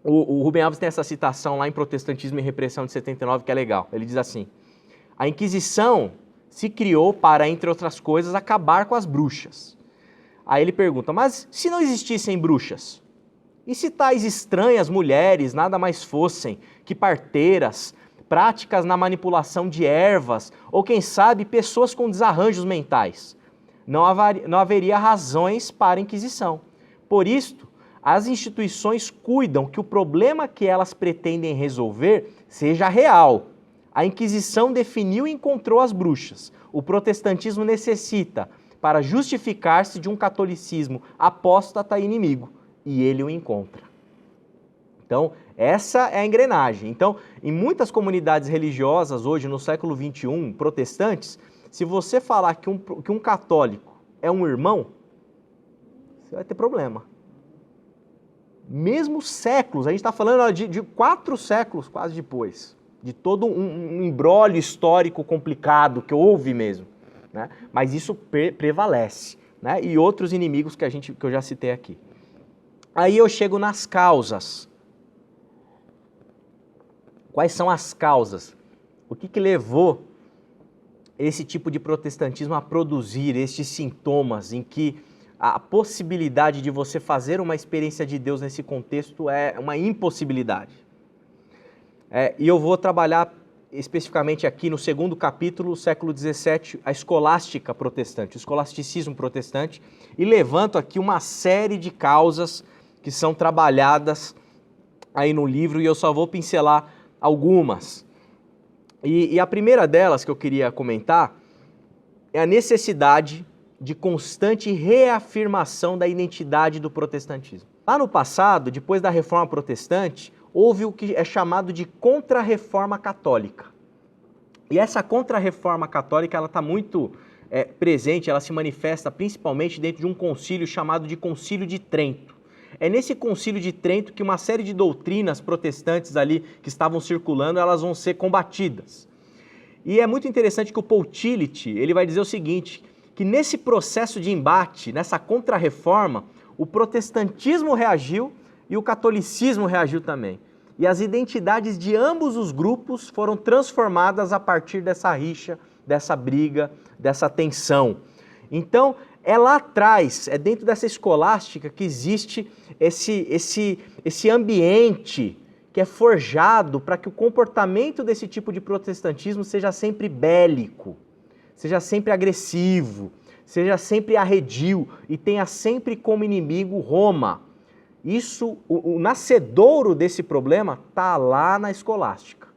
O Rubem Alves tem essa citação lá em Protestantismo e Repressão de 79 que é legal. Ele diz assim: a Inquisição se criou para, entre outras coisas, acabar com as bruxas. Aí ele pergunta, mas se não existissem bruxas? E se tais estranhas mulheres nada mais fossem que parteiras, práticas na manipulação de ervas, ou quem sabe pessoas com desarranjos mentais? Não haveria razões para a Inquisição. Por isto, as instituições cuidam que o problema que elas pretendem resolver seja real. A Inquisição definiu e encontrou as bruxas. O protestantismo necessita para justificar-se de um catolicismo apóstata e inimigo, e ele o encontra. Então, essa é a engrenagem. Então, em muitas comunidades religiosas hoje, no século XXI, protestantes, se você falar que um católico é um irmão, você vai ter problema. Mesmo séculos, a gente está falando de 4 séculos quase depois, de todo um imbróglio histórico complicado que houve mesmo, né? Mas isso prevalece, né? E outros inimigos que eu já citei aqui. Aí eu chego nas causas. Quais são as causas? O que levou esse tipo de protestantismo a produzir estes sintomas em que a possibilidade de você fazer uma experiência de Deus nesse contexto é uma impossibilidade? E eu vou trabalhar especificamente aqui no 2º capítulo, século XVII, a escolástica protestante, o escolasticismo protestante, e levanto aqui uma série de causas que são trabalhadas aí no livro e eu só vou pincelar algumas. E a primeira delas que eu queria comentar é a necessidade de constante reafirmação da identidade do protestantismo. Lá no passado, depois da Reforma Protestante, houve o que é chamado de Contra-Reforma Católica. E essa Contra-Reforma Católica ela está muito presente, ela se manifesta principalmente dentro de um concílio chamado de Concílio de Trento. É nesse Concílio de Trento que uma série de doutrinas protestantes ali que estavam circulando, elas vão ser combatidas. E é muito interessante que o Paul Tillich, ele vai dizer o seguinte, que nesse processo de embate, nessa Contra-Reforma, o protestantismo reagiu e o catolicismo reagiu também. E as identidades de ambos os grupos foram transformadas a partir dessa rixa, dessa briga, dessa tensão. Então, é lá atrás, é dentro dessa escolástica que existe esse ambiente que é forjado para que o comportamento desse tipo de protestantismo seja sempre bélico, seja sempre agressivo, seja sempre arredio e tenha sempre como inimigo Roma. Isso, o nascedouro desse problema está lá na escolástica,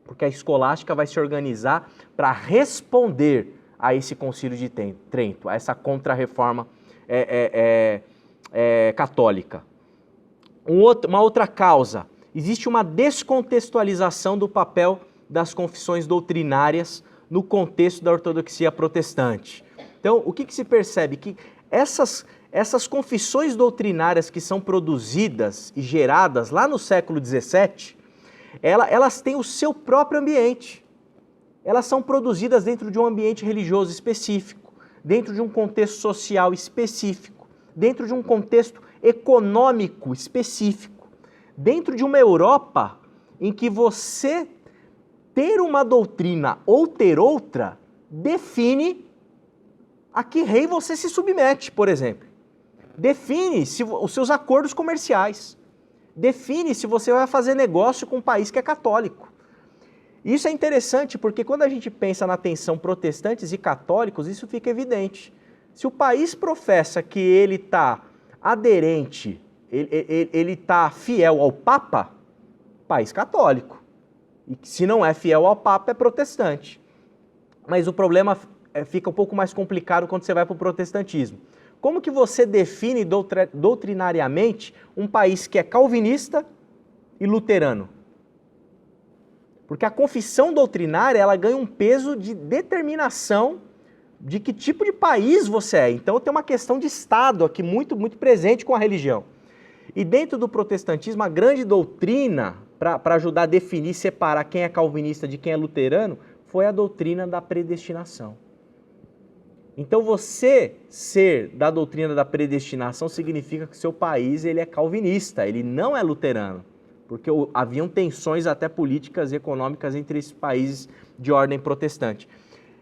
porque a escolástica vai se organizar para responder a esse concílio de Trento, a essa contra-reforma católica. Uma outra causa, existe uma descontextualização do papel das confissões doutrinárias no contexto da ortodoxia protestante. Então, o que se percebe? Que essas confissões doutrinárias que são produzidas e geradas lá no século XVII, elas têm o seu próprio ambiente. Elas são produzidas dentro de um ambiente religioso específico, dentro de um contexto social específico, dentro de um contexto econômico específico, dentro de uma Europa em que você ter uma doutrina ou ter outra define a que rei você se submete, por exemplo. Define os seus acordos comerciais. Define se você vai fazer negócio com um país que é católico. Isso é interessante porque quando a gente pensa na tensão protestantes e católicos, isso fica evidente. Se o país professa que ele está aderente, ele está fiel ao Papa, país católico. E se não é fiel ao Papa, é protestante. Mas o problema fica um pouco mais complicado quando você vai para o protestantismo. Como que você define doutrinariamente um país que é calvinista e luterano? Porque a confissão doutrinária ela ganha um peso de determinação de que tipo de país você é. Então tem uma questão de Estado aqui muito presente com a religião. E dentro do protestantismo, a grande doutrina para ajudar a definir, separar quem é calvinista de quem é luterano, foi a doutrina da predestinação. Então você ser da doutrina da predestinação significa que seu país ele é calvinista, ele não é luterano, porque haviam tensões até políticas e econômicas entre esses países de ordem protestante.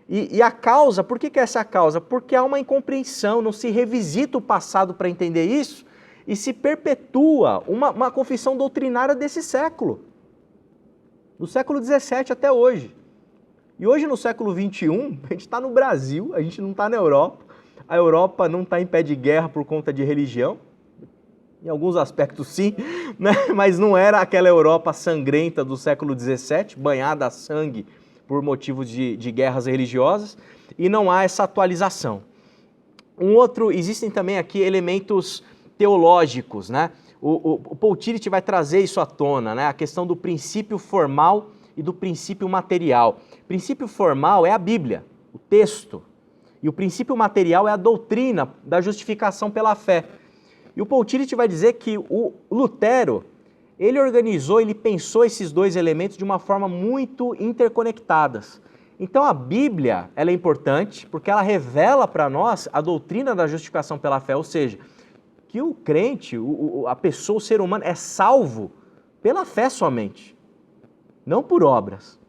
E a causa, por que essa é a causa? Porque há uma incompreensão, não se revisita o passado para entender isso e se perpetua uma confissão doutrinária desse século, do século XVII até hoje. E hoje, no século XXI, a gente está no Brasil, a gente não está na Europa. A Europa não está em pé de guerra por conta de religião. Em alguns aspectos, sim, né? Mas não era aquela Europa sangrenta do século XVII, banhada a sangue por motivos de guerras religiosas. E não há essa atualização. Existem também aqui elementos teológicos, né? O Paul Tillich vai trazer isso à tona, né? A questão do princípio formal e do princípio material. O princípio formal é a Bíblia, o texto, e o princípio material é a doutrina da justificação pela fé. E o Paul Tillich vai dizer que o Lutero, ele pensou esses dois elementos de uma forma muito interconectadas. Então a Bíblia, ela é importante porque ela revela para nós a doutrina da justificação pela fé, ou seja, que o crente, a pessoa, o ser humano é salvo pela fé somente, não por obras.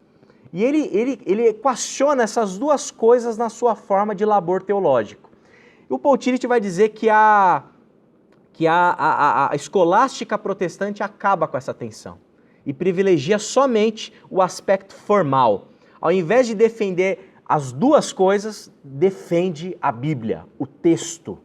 E ele equaciona essas duas coisas na sua forma de labor teológico. E o Paul Tillich vai dizer que a escolástica protestante acaba com essa tensão e privilegia somente o aspecto formal. Ao invés de defender as duas coisas, defende a Bíblia, o texto.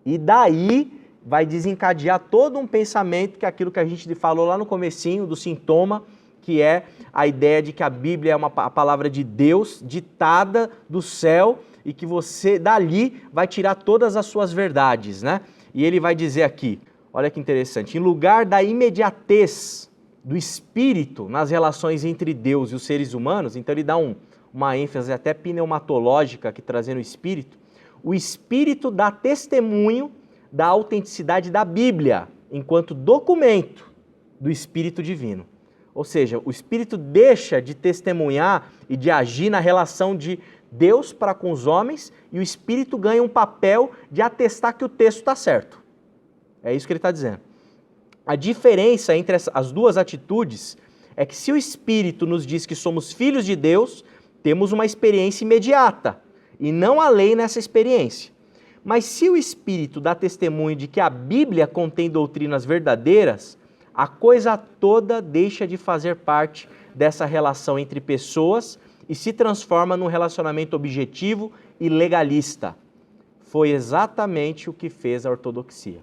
E daí vai desencadear todo um pensamento que é aquilo que a gente falou lá no comecinho do sintoma, que é a ideia de que a Bíblia é a palavra de Deus ditada do céu e que você dali vai tirar todas as suas verdades, né? E ele vai dizer aqui, olha que interessante, em lugar da imediatez do Espírito nas relações entre Deus e os seres humanos, então ele dá uma ênfase até pneumatológica aqui trazendo o Espírito dá testemunho da autenticidade da Bíblia enquanto documento do Espírito Divino. Ou seja, o Espírito deixa de testemunhar e de agir na relação de Deus para com os homens e o Espírito ganha um papel de atestar que o texto está certo. É isso que ele está dizendo. A diferença entre as duas atitudes é que se o Espírito nos diz que somos filhos de Deus, temos uma experiência imediata e não a lei nessa experiência. Mas se o Espírito dá testemunho de que a Bíblia contém doutrinas verdadeiras, a coisa toda deixa de fazer parte dessa relação entre pessoas e se transforma num relacionamento objetivo e legalista. Foi exatamente o que fez a ortodoxia.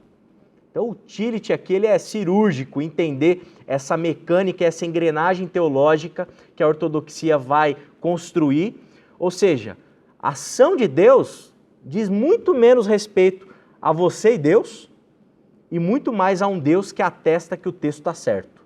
Então o Tillich aqui ele é cirúrgico, entender essa mecânica, essa engrenagem teológica que a ortodoxia vai construir. Ou seja, a ação de Deus diz muito menos respeito a você e Deus e muito mais a um Deus que atesta que o texto está certo.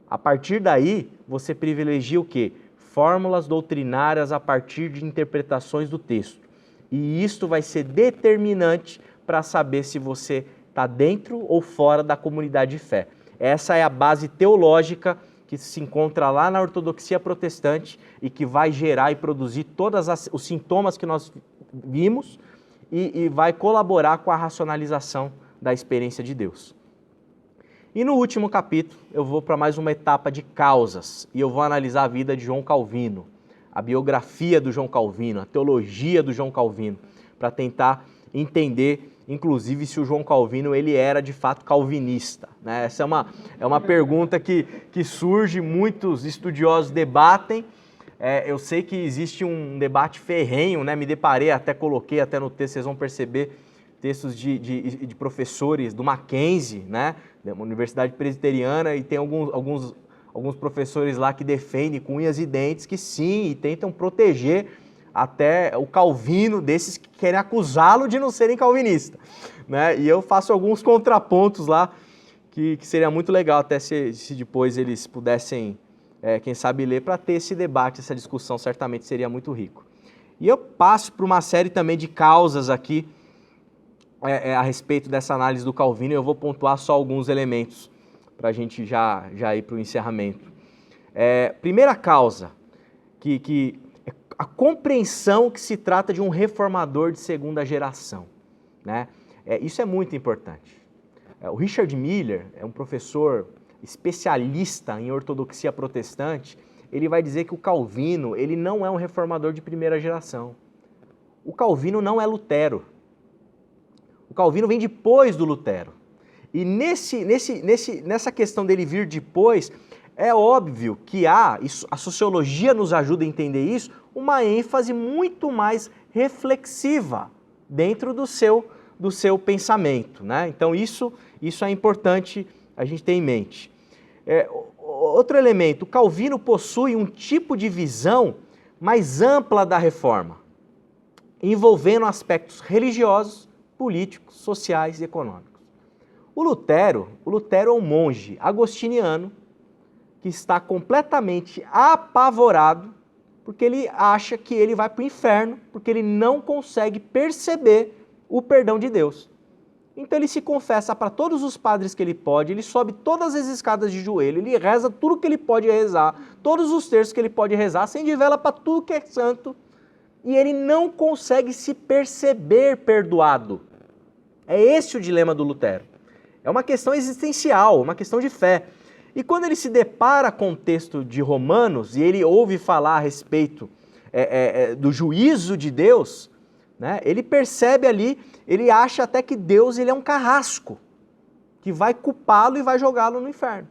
A partir daí, você privilegia o quê? Fórmulas doutrinárias a partir de interpretações do texto. E isto vai ser determinante para saber se você está dentro ou fora da comunidade de fé. Essa é a base teológica que se encontra lá na ortodoxia protestante e que vai gerar e produzir todos os sintomas que nós vimos e vai colaborar com a racionalização da experiência de Deus. E no último capítulo eu vou para mais uma etapa de causas e eu vou analisar a vida de João Calvino, a biografia do João Calvino, a teologia do João Calvino, para tentar entender, inclusive, se o João Calvino ele era de fato calvinista, né? Essa é uma pergunta que surge, muitos estudiosos debatem. Eu sei que existe um debate ferrenho, né? Me deparei, coloquei até no texto, vocês vão perceber, textos de professores do Mackenzie, né? Da Universidade Presbiteriana, e tem alguns professores lá que defendem com unhas e dentes que sim, e tentam proteger até o Calvino desses que querem acusá-lo de não serem calvinistas, né? E eu faço alguns contrapontos lá que seria muito legal até se depois eles pudessem, quem sabe, ler para ter esse debate, essa discussão, certamente seria muito rico. E eu passo por uma série também de causas aqui a respeito dessa análise do Calvino, e eu vou pontuar só alguns elementos para a gente já ir para o encerramento. Primeira causa, que a compreensão que se trata de um reformador de segunda geração, né? Isso é muito importante. O Richard Miller é um professor especialista em ortodoxia protestante. Ele vai dizer que o Calvino ele não é um reformador de primeira geração. O Calvino não é Lutero. O Calvino vem depois do Lutero. E nessa questão dele vir depois, é óbvio que a sociologia nos ajuda a entender isso, uma ênfase muito mais reflexiva dentro do seu pensamento, né? Então isso é importante a gente ter em mente. Outro elemento, Calvino possui um tipo de visão mais ampla da reforma, envolvendo aspectos religiosos, políticos, sociais e econômicos. O Lutero é um monge agostiniano que está completamente apavorado porque ele acha que ele vai para o inferno, porque ele não consegue perceber o perdão de Deus. Então ele se confessa para todos os padres que ele pode, ele sobe todas as escadas de joelho, ele reza tudo que ele pode rezar, todos os terços que ele pode rezar, acende vela para tudo que é santo, e ele não consegue se perceber perdoado. É esse o dilema do Lutero. É uma questão existencial, uma questão de fé. E quando ele se depara com o texto de Romanos e ele ouve falar a respeito do juízo de Deus, né, ele percebe ali, ele acha até que Deus ele é um carrasco, que vai culpá-lo e vai jogá-lo no inferno.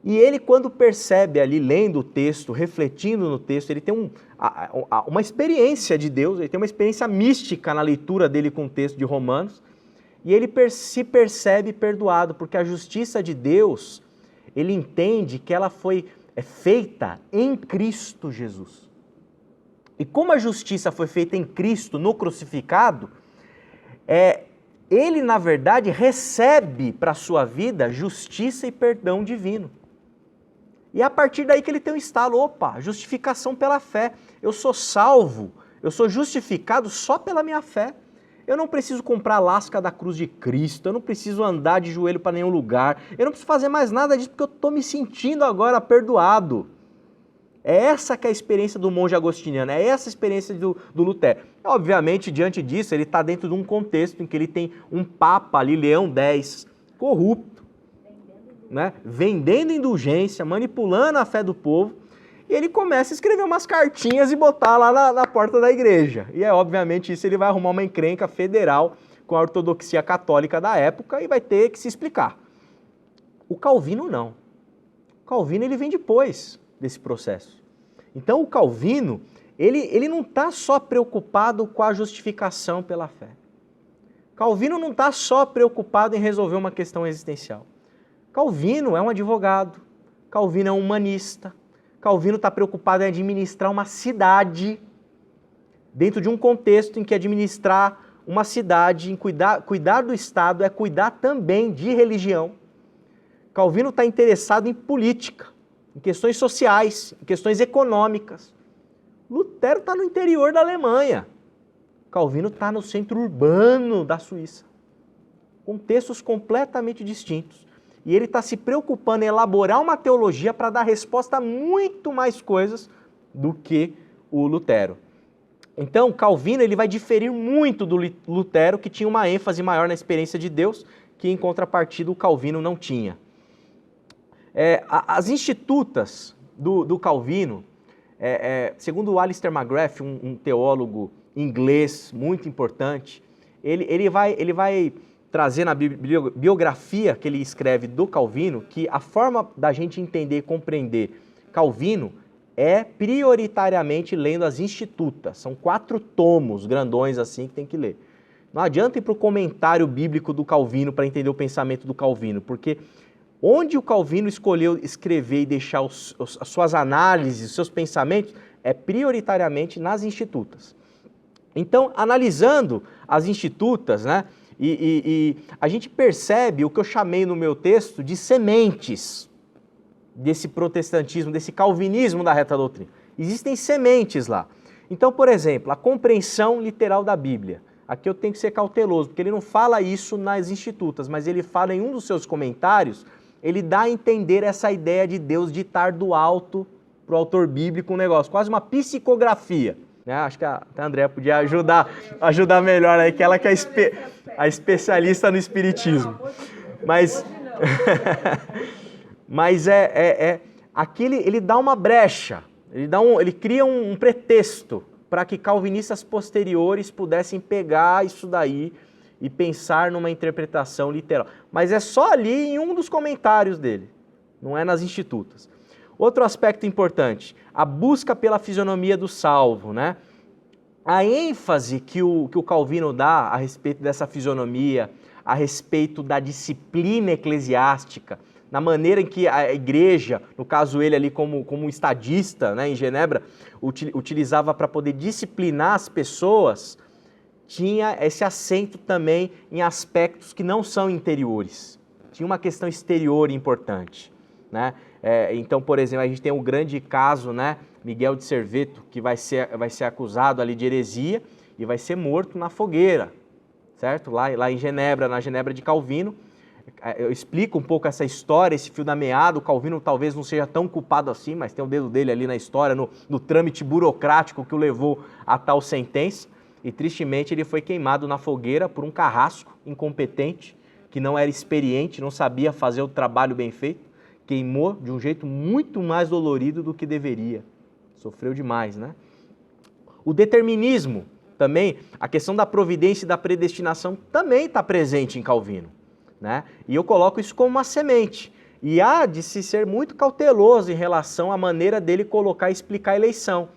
E ele, quando percebe ali, lendo o texto, refletindo no texto, ele tem uma experiência de Deus, ele tem uma experiência mística na leitura dele com o texto de Romanos, e ele se percebe perdoado, porque a justiça de Deus, ele entende que ela foi feita em Cristo Jesus. E como a justiça foi feita em Cristo, no crucificado, ele, na verdade, recebe para a sua vida justiça e perdão divino. E é a partir daí que ele tem um estalo, opa, justificação pela fé. Eu sou salvo, eu sou justificado só pela minha fé. Eu não preciso comprar a lasca da cruz de Cristo, eu não preciso andar de joelho para nenhum lugar, eu não preciso fazer mais nada disso porque eu estou me sentindo agora perdoado. É essa que é a experiência do monge agostiniano, é essa a experiência do Lutero. Obviamente, diante disso, ele está dentro de um contexto em que ele tem um papa ali, Leão X, corrupto, né? Vendendo indulgência, manipulando a fé do povo, e ele começa a escrever umas cartinhas e botar lá na porta da igreja. E obviamente isso ele vai arrumar uma encrenca federal com a ortodoxia católica da época e vai ter que se explicar. O Calvino não. O Calvino ele vem depois desse processo. Então o Calvino, ele não está só preocupado com a justificação pela fé. Calvino não está só preocupado em resolver uma questão existencial. Calvino é um advogado, Calvino é um humanista, Calvino está preocupado em administrar uma cidade dentro de um contexto em que administrar uma cidade, em cuidar do Estado, é cuidar também de religião. Calvino está interessado em política, em questões sociais, em questões econômicas. Lutero está no interior da Alemanha. Calvino está no centro urbano da Suíça, com textos completamente distintos. E ele está se preocupando em elaborar uma teologia para dar resposta a muito mais coisas do que o Lutero. Então, Calvino ele vai diferir muito do Lutero, que tinha uma ênfase maior na experiência de Deus, que em contrapartida o Calvino não tinha. As institutas do Calvino, segundo o Alistair McGrath, um teólogo inglês muito importante, ele vai trazer na biografia que ele escreve do Calvino que a forma da gente entender e compreender Calvino é prioritariamente lendo as institutas. São 4 tomos grandões assim que tem que ler. Não adianta ir para o comentário bíblico do Calvino para entender o pensamento do Calvino, porque onde o Calvino escolheu escrever e deixar as suas análises, os seus pensamentos, é prioritariamente nas institutas. Então, analisando as institutas, né, e a gente percebe o que eu chamei no meu texto de sementes desse protestantismo, desse calvinismo da reta doutrina. Existem sementes lá. Então, por exemplo, a compreensão literal da Bíblia. Aqui eu tenho que ser cauteloso, porque ele não fala isso nas institutas, mas ele fala em um dos seus comentários, ele dá a entender essa ideia de Deus ditar do alto para o autor bíblico um negócio, quase uma psicografia. Acho que a Andréa podia ajudar melhor aí, que ela que é a especialista no espiritismo. Mas aqui ele dá uma brecha, ele cria um pretexto para que calvinistas posteriores pudessem pegar isso daí e pensar numa interpretação literal. Mas é só ali em um dos comentários dele, não é nas institutas. Outro aspecto importante, a busca pela fisionomia do salvo, né? A ênfase que o Calvino dá a respeito dessa fisionomia, a respeito da disciplina eclesiástica, na maneira em que a igreja, no caso ele ali como estadista, né, em Genebra, utilizava para poder disciplinar as pessoas, tinha esse acento também em aspectos que não são interiores. Tinha uma questão exterior importante, né? Então, por exemplo, a gente tem um grande caso, né, Miguel de Serveto, que vai ser acusado ali de heresia e vai ser morto na fogueira, certo? Lá em Genebra, na Genebra de Calvino. Eu explico um pouco essa história, esse fio da meada. O Calvino talvez não seja tão culpado assim, mas tem o dedo dele ali na história, no trâmite burocrático que o levou a tal sentença. E tristemente ele foi queimado na fogueira por um carrasco incompetente, que não era experiente, não sabia fazer o trabalho bem feito. Queimou de um jeito muito mais dolorido do que deveria. Sofreu demais, né? O determinismo também, a questão da providência e da predestinação também está presente em Calvino, né? E eu coloco isso como uma semente. E há de se ser muito cauteloso em relação à maneira dele colocar e explicar a eleição.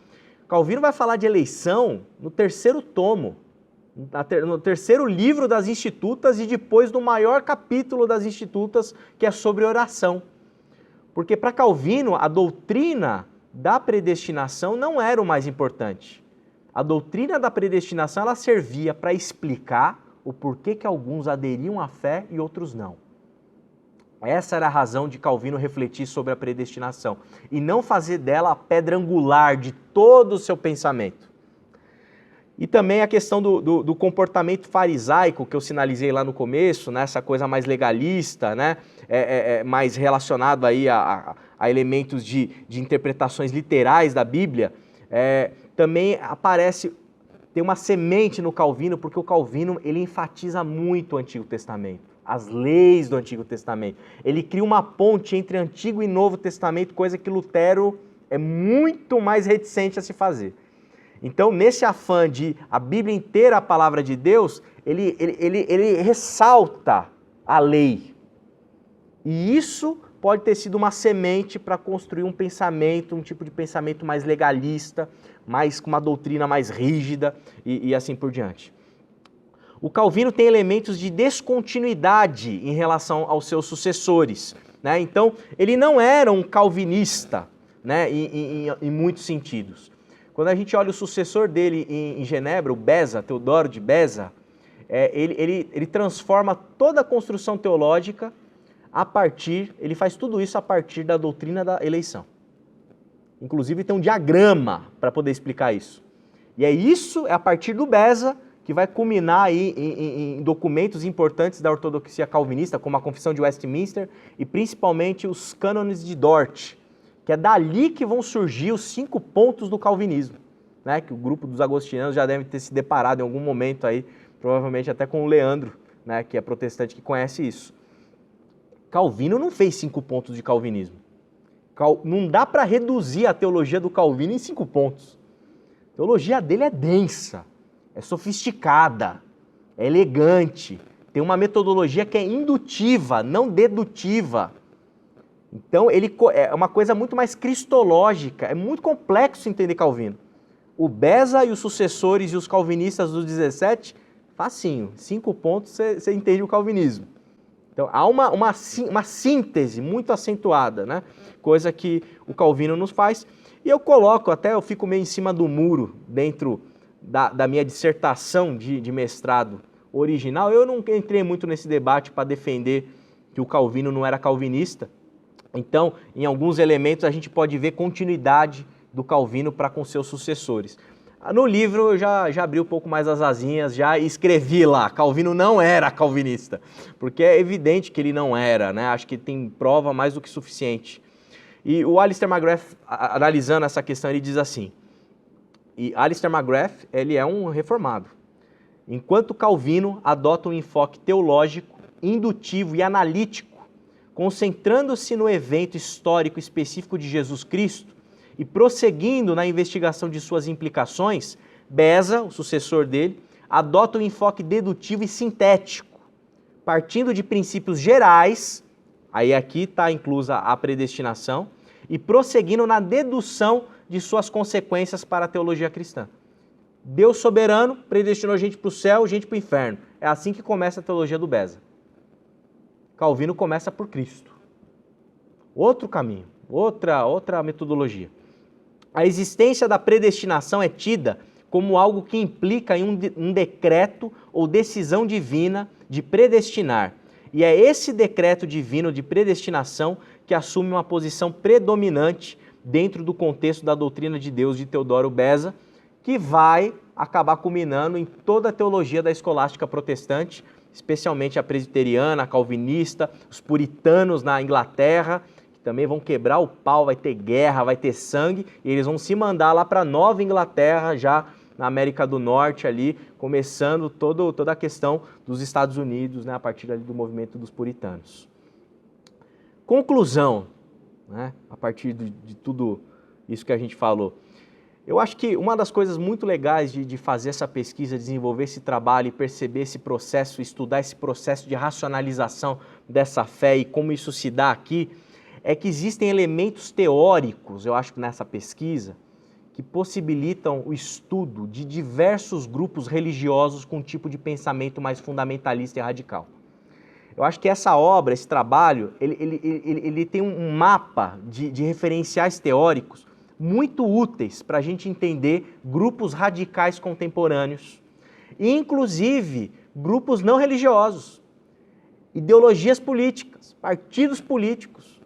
Calvino vai falar de eleição no 3º tomo, no 3º livro das Institutas e depois do maior capítulo das Institutas, que é sobre oração. Porque para Calvino, a doutrina da predestinação não era o mais importante. A doutrina da predestinação ela servia para explicar o porquê que alguns aderiam à fé e outros não. Essa era a razão de Calvino refletir sobre a predestinação e não fazer dela a pedra angular de todo o seu pensamento. E também a questão do comportamento farisaico, que eu sinalizei lá no começo, né? Essa coisa mais legalista, né? Mais relacionado aí a elementos de interpretações literais da Bíblia, também aparece, tem uma semente no Calvino, porque o Calvino ele enfatiza muito o Antigo Testamento, as leis do Antigo Testamento. Ele cria uma ponte entre Antigo e Novo Testamento, coisa que Lutero é muito mais reticente a se fazer. Então, nesse afã de a Bíblia inteira a palavra de Deus, ele ressalta a lei. E isso pode ter sido uma semente para construir um pensamento, um tipo de pensamento mais legalista, mais com uma doutrina mais rígida e assim por diante. O Calvino tem elementos de descontinuidade em relação aos seus sucessores, né? Então, ele não era um calvinista, né, em muitos sentidos. Quando a gente olha o sucessor dele em Genebra, o Beza, Teodoro de Beza, ele transforma toda a construção teológica ele faz tudo isso a partir da doutrina da eleição. Inclusive tem um diagrama para poder explicar isso. E é a partir do Beza que vai culminar aí em documentos importantes da ortodoxia calvinista, como a Confissão de Westminster e principalmente os cânones de Dort, que é dali que vão surgir os 5 pontos do calvinismo, né? Que o grupo dos agostinianos já deve ter se deparado em algum momento aí, provavelmente até com o Leandro, né? Que é protestante, que conhece isso. Calvino não fez 5 pontos de calvinismo. Não dá para reduzir a teologia do Calvino em 5 pontos. A teologia dele é densa, é sofisticada, é elegante, tem uma metodologia que é indutiva, não dedutiva. Então, é uma coisa muito mais cristológica, é muito complexo entender Calvino. O Beza e os sucessores e os calvinistas dos 17, facinho, 5 pontos você entende o calvinismo. Então, há uma síntese muito acentuada, né? Coisa que o Calvino nos faz. E eu fico meio em cima do muro, dentro da minha dissertação de mestrado original. Eu não entrei muito nesse debate para defender que o Calvino não era calvinista. Então, em alguns elementos, a gente pode ver continuidade do Calvino para com seus sucessores. No livro eu já abri um pouco mais as asinhas, já escrevi lá, Calvino não era calvinista, porque é evidente que ele não era, né? Acho que tem prova mais do que suficiente. E o Alistair McGrath, analisando essa questão, ele diz assim, e Alistair McGrath, ele é um reformado, enquanto Calvino adota um enfoque teológico, indutivo e analítico, concentrando-se no evento histórico específico de Jesus Cristo, e prosseguindo na investigação de suas implicações, Beza, o sucessor dele, adota um enfoque dedutivo e sintético, partindo de princípios gerais, aí aqui está inclusa a predestinação, e prosseguindo na dedução de suas consequências para a teologia cristã. Deus soberano predestinou gente para o céu, gente para o inferno. É assim que começa a teologia do Beza. Calvino começa por Cristo. Outro caminho, outra metodologia. A existência da predestinação é tida como algo que implica em um decreto ou decisão divina de predestinar. E é esse decreto divino de predestinação que assume uma posição predominante dentro do contexto da doutrina de Deus de Teodoro Beza, que vai acabar culminando em toda a teologia da escolástica protestante, especialmente a presbiteriana, a calvinista, os puritanos na Inglaterra, também vão quebrar o pau, vai ter guerra, vai ter sangue, e eles vão se mandar lá para Nova Inglaterra, já na América do Norte ali, começando toda a questão dos Estados Unidos, né, a partir ali do movimento dos puritanos. Conclusão, né, a partir de tudo isso que a gente falou. Eu acho que uma das coisas muito legais de fazer essa pesquisa, desenvolver esse trabalho e perceber esse processo, estudar esse processo de racionalização dessa fé e como isso se dá aqui, é que existem elementos teóricos, eu acho que nessa pesquisa, que possibilitam o estudo de diversos grupos religiosos com um tipo de pensamento mais fundamentalista e radical. Eu acho que essa obra, esse trabalho, ele tem um mapa de referenciais teóricos muito úteis para a gente entender grupos radicais contemporâneos, e inclusive grupos não religiosos, ideologias políticas, partidos políticos.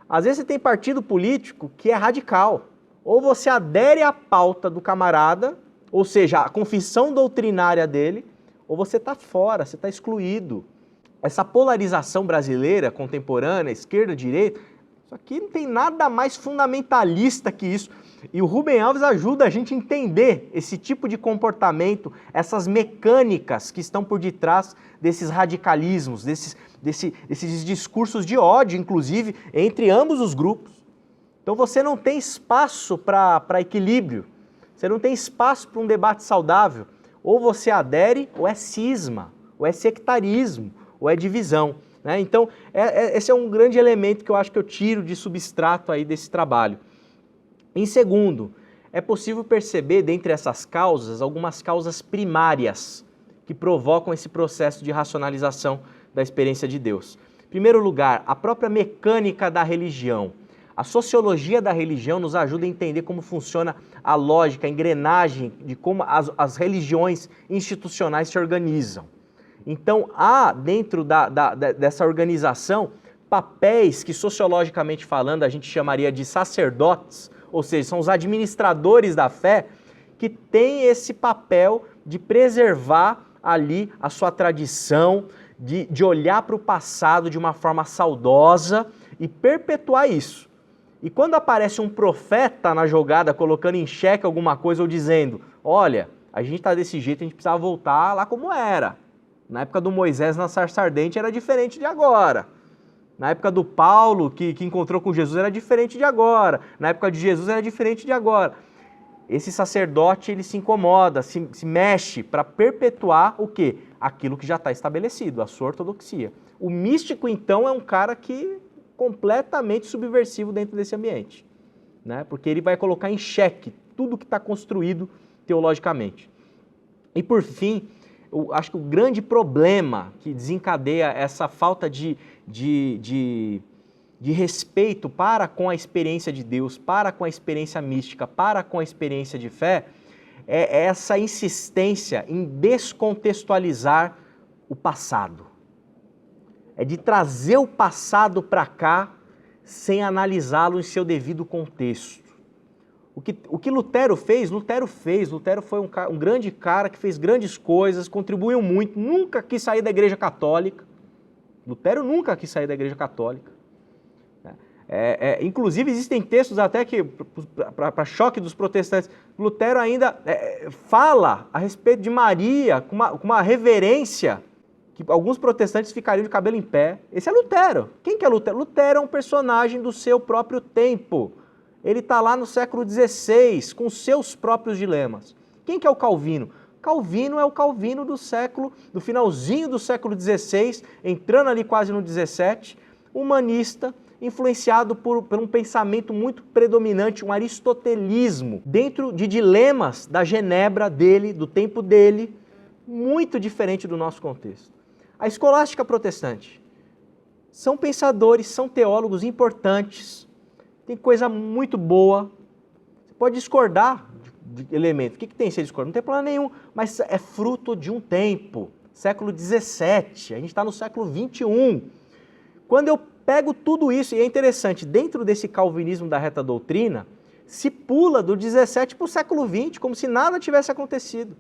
Às vezes você tem partido político que é radical. Ou você adere à pauta do camarada, ou seja, a confissão doutrinária dele, ou você está fora, você está excluído. Essa polarização brasileira, contemporânea, esquerda-direita, isso aqui não tem nada mais fundamentalista que isso. E o Rubem Alves ajuda a gente a entender esse tipo de comportamento, essas mecânicas que estão por detrás desses radicalismos, desses discursos de ódio, inclusive, entre ambos os grupos. Então você não tem espaço para equilíbrio, você não tem espaço para um debate saudável. Ou você adere, ou é cisma, ou é sectarismo, ou é divisão, né? Então, esse é um grande elemento que eu acho que eu tiro de substrato aí desse trabalho. Em segundo, é possível perceber, dentre essas causas, algumas causas primárias que provocam esse processo de racionalização da experiência de Deus. Em primeiro lugar, a própria mecânica da religião. A sociologia da religião nos ajuda a entender como funciona a lógica, a engrenagem de como as religiões institucionais se organizam. Então, há dentro dessa organização papéis que, sociologicamente falando, a gente chamaria de sacerdotes, ou seja, são os administradores da fé, que tem esse papel de preservar ali a sua tradição, de olhar para o passado de uma forma saudosa e perpetuar isso. E quando aparece um profeta na jogada colocando em xeque alguma coisa ou dizendo, olha, a gente está desse jeito, a gente precisava voltar lá como era. Na época do Moisés na sarça ardente era diferente de agora. Na época do Paulo, que encontrou com Jesus, era diferente de agora. Na época de Jesus era diferente de agora. Esse sacerdote, ele se incomoda, se mexe para perpetuar o quê? Aquilo que já está estabelecido, a sua ortodoxia. O místico, então, é um cara que completamente subversivo dentro desse ambiente, né? Porque ele vai colocar em xeque tudo que está construído teologicamente. E por fim, eu acho que o grande problema que desencadeia essa falta de respeito para com a experiência de Deus, para com a experiência mística, para com a experiência de fé, é essa insistência em descontextualizar o passado. É de trazer o passado para cá sem analisá-lo em seu devido contexto. O que Lutero fez, Lutero foi um grande cara que fez grandes coisas, contribuiu muito, nunca quis sair da Igreja Católica. Lutero nunca quis sair da Igreja Católica. Inclusive existem textos até que, para choque dos protestantes, Lutero ainda fala a respeito de Maria com uma reverência que alguns protestantes ficariam de cabelo em pé. Esse é Lutero. Quem que é Lutero? Lutero é um personagem do seu próprio tempo. Ele está lá no século XVI, com seus próprios dilemas. Quem que é o Calvino? Calvino é o Calvino do finalzinho do século XVI, entrando ali quase no XVII, humanista, influenciado por um pensamento muito predominante, um aristotelismo, dentro de dilemas da Genebra dele, do tempo dele, muito diferente do nosso contexto. A escolástica protestante são pensadores, são teólogos importantes, tem coisa muito boa, você pode discordar de elementos, o que tem se discordar? Não tem problema nenhum, mas é fruto de um tempo, século XVII, a gente está no século XXI. Quando eu pego tudo isso, e é interessante, dentro desse calvinismo da reta doutrina, se pula do 17 para o século XX, como se nada tivesse acontecido.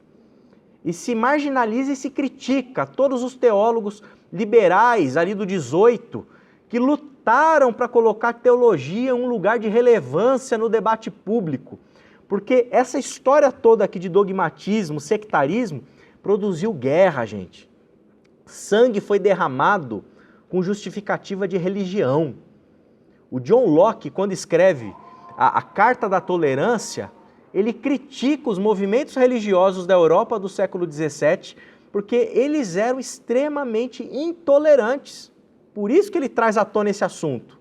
E se marginaliza e se critica todos os teólogos liberais ali do 18, que lutaram para colocar teologia em um lugar de relevância no debate público. Porque essa história toda aqui de dogmatismo, sectarismo, produziu guerra, gente. Sangue foi derramado com justificativa de religião. O John Locke, quando escreve a Carta da Tolerância, ele critica os movimentos religiosos da Europa do século XVII, porque eles eram extremamente intolerantes. Por isso que ele traz à tona esse assunto.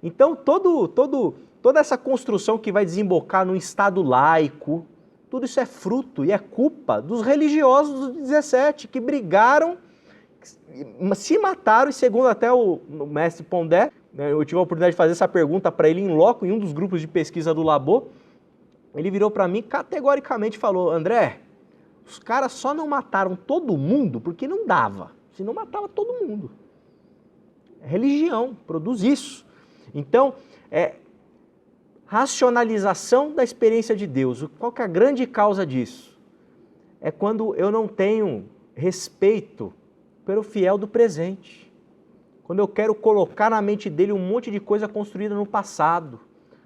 Então, toda essa construção que vai desembocar num Estado laico, tudo isso é fruto e é culpa dos religiosos do XVII, que brigaram, se mataram, e segundo até o mestre Pondé, eu tive a oportunidade de fazer essa pergunta para ele em loco, em um dos grupos de pesquisa do Labo, ele virou para mim categoricamente e falou, André, os caras só não mataram todo mundo porque não dava, senão matava todo mundo. Religião produz isso. Então, racionalização da experiência de Deus. Qual que é a grande causa disso? É quando eu não tenho respeito pelo fiel do presente. Quando eu quero colocar na mente dele um monte de coisa construída no passado.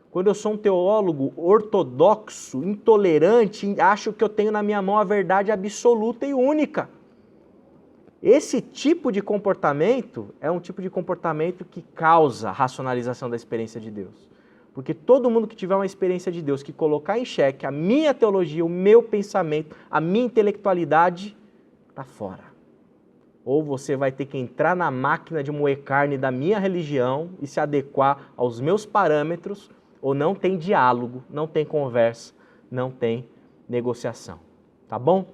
Quando eu sou um teólogo ortodoxo, intolerante, acho que eu tenho na minha mão a verdade absoluta e única. Esse tipo de comportamento é um tipo de comportamento que causa a racionalização da experiência de Deus. Porque todo mundo que tiver uma experiência de Deus, que colocar em xeque a minha teologia, o meu pensamento, a minha intelectualidade, está fora. Ou você vai ter que entrar na máquina de moer carne da minha religião e se adequar aos meus parâmetros, ou não tem diálogo, não tem conversa, não tem negociação. Tá bom?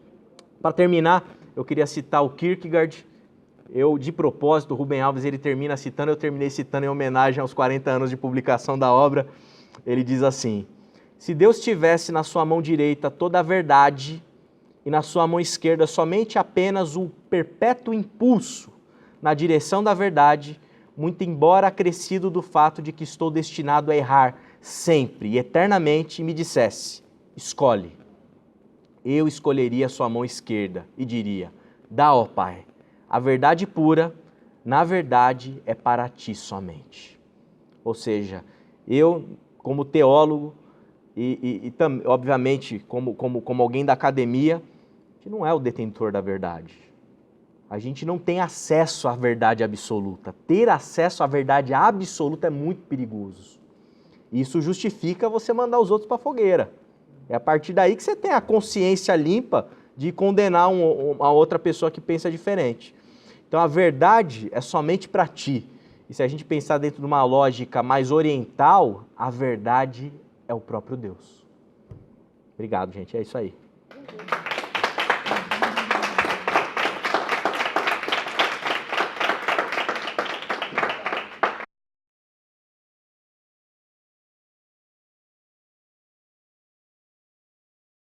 Para terminar, eu queria citar o Kierkegaard. De propósito, o Rubem Alves ele termina citando, eu terminei citando em homenagem aos 40 anos de publicação da obra. Ele diz assim, se Deus tivesse na sua mão direita toda a verdade e na sua mão esquerda somente apenas o perpétuo impulso na direção da verdade, muito embora acrescido do fato de que estou destinado a errar sempre e eternamente, me dissesse, escolhe, eu escolheria a sua mão esquerda e diria: dá, ó Pai, a verdade pura, na verdade, é para ti somente. Ou seja, eu, como teólogo e obviamente, como alguém da academia, que não é o detentor da verdade. A gente não tem acesso à verdade absoluta. Ter acesso à verdade absoluta é muito perigoso. Isso justifica você mandar os outros para a fogueira. É a partir daí que você tem a consciência limpa de condenar uma outra pessoa que pensa diferente. Então a verdade é somente para ti. E se a gente pensar dentro de uma lógica mais oriental, a verdade é o próprio Deus. Obrigado, gente. É isso aí.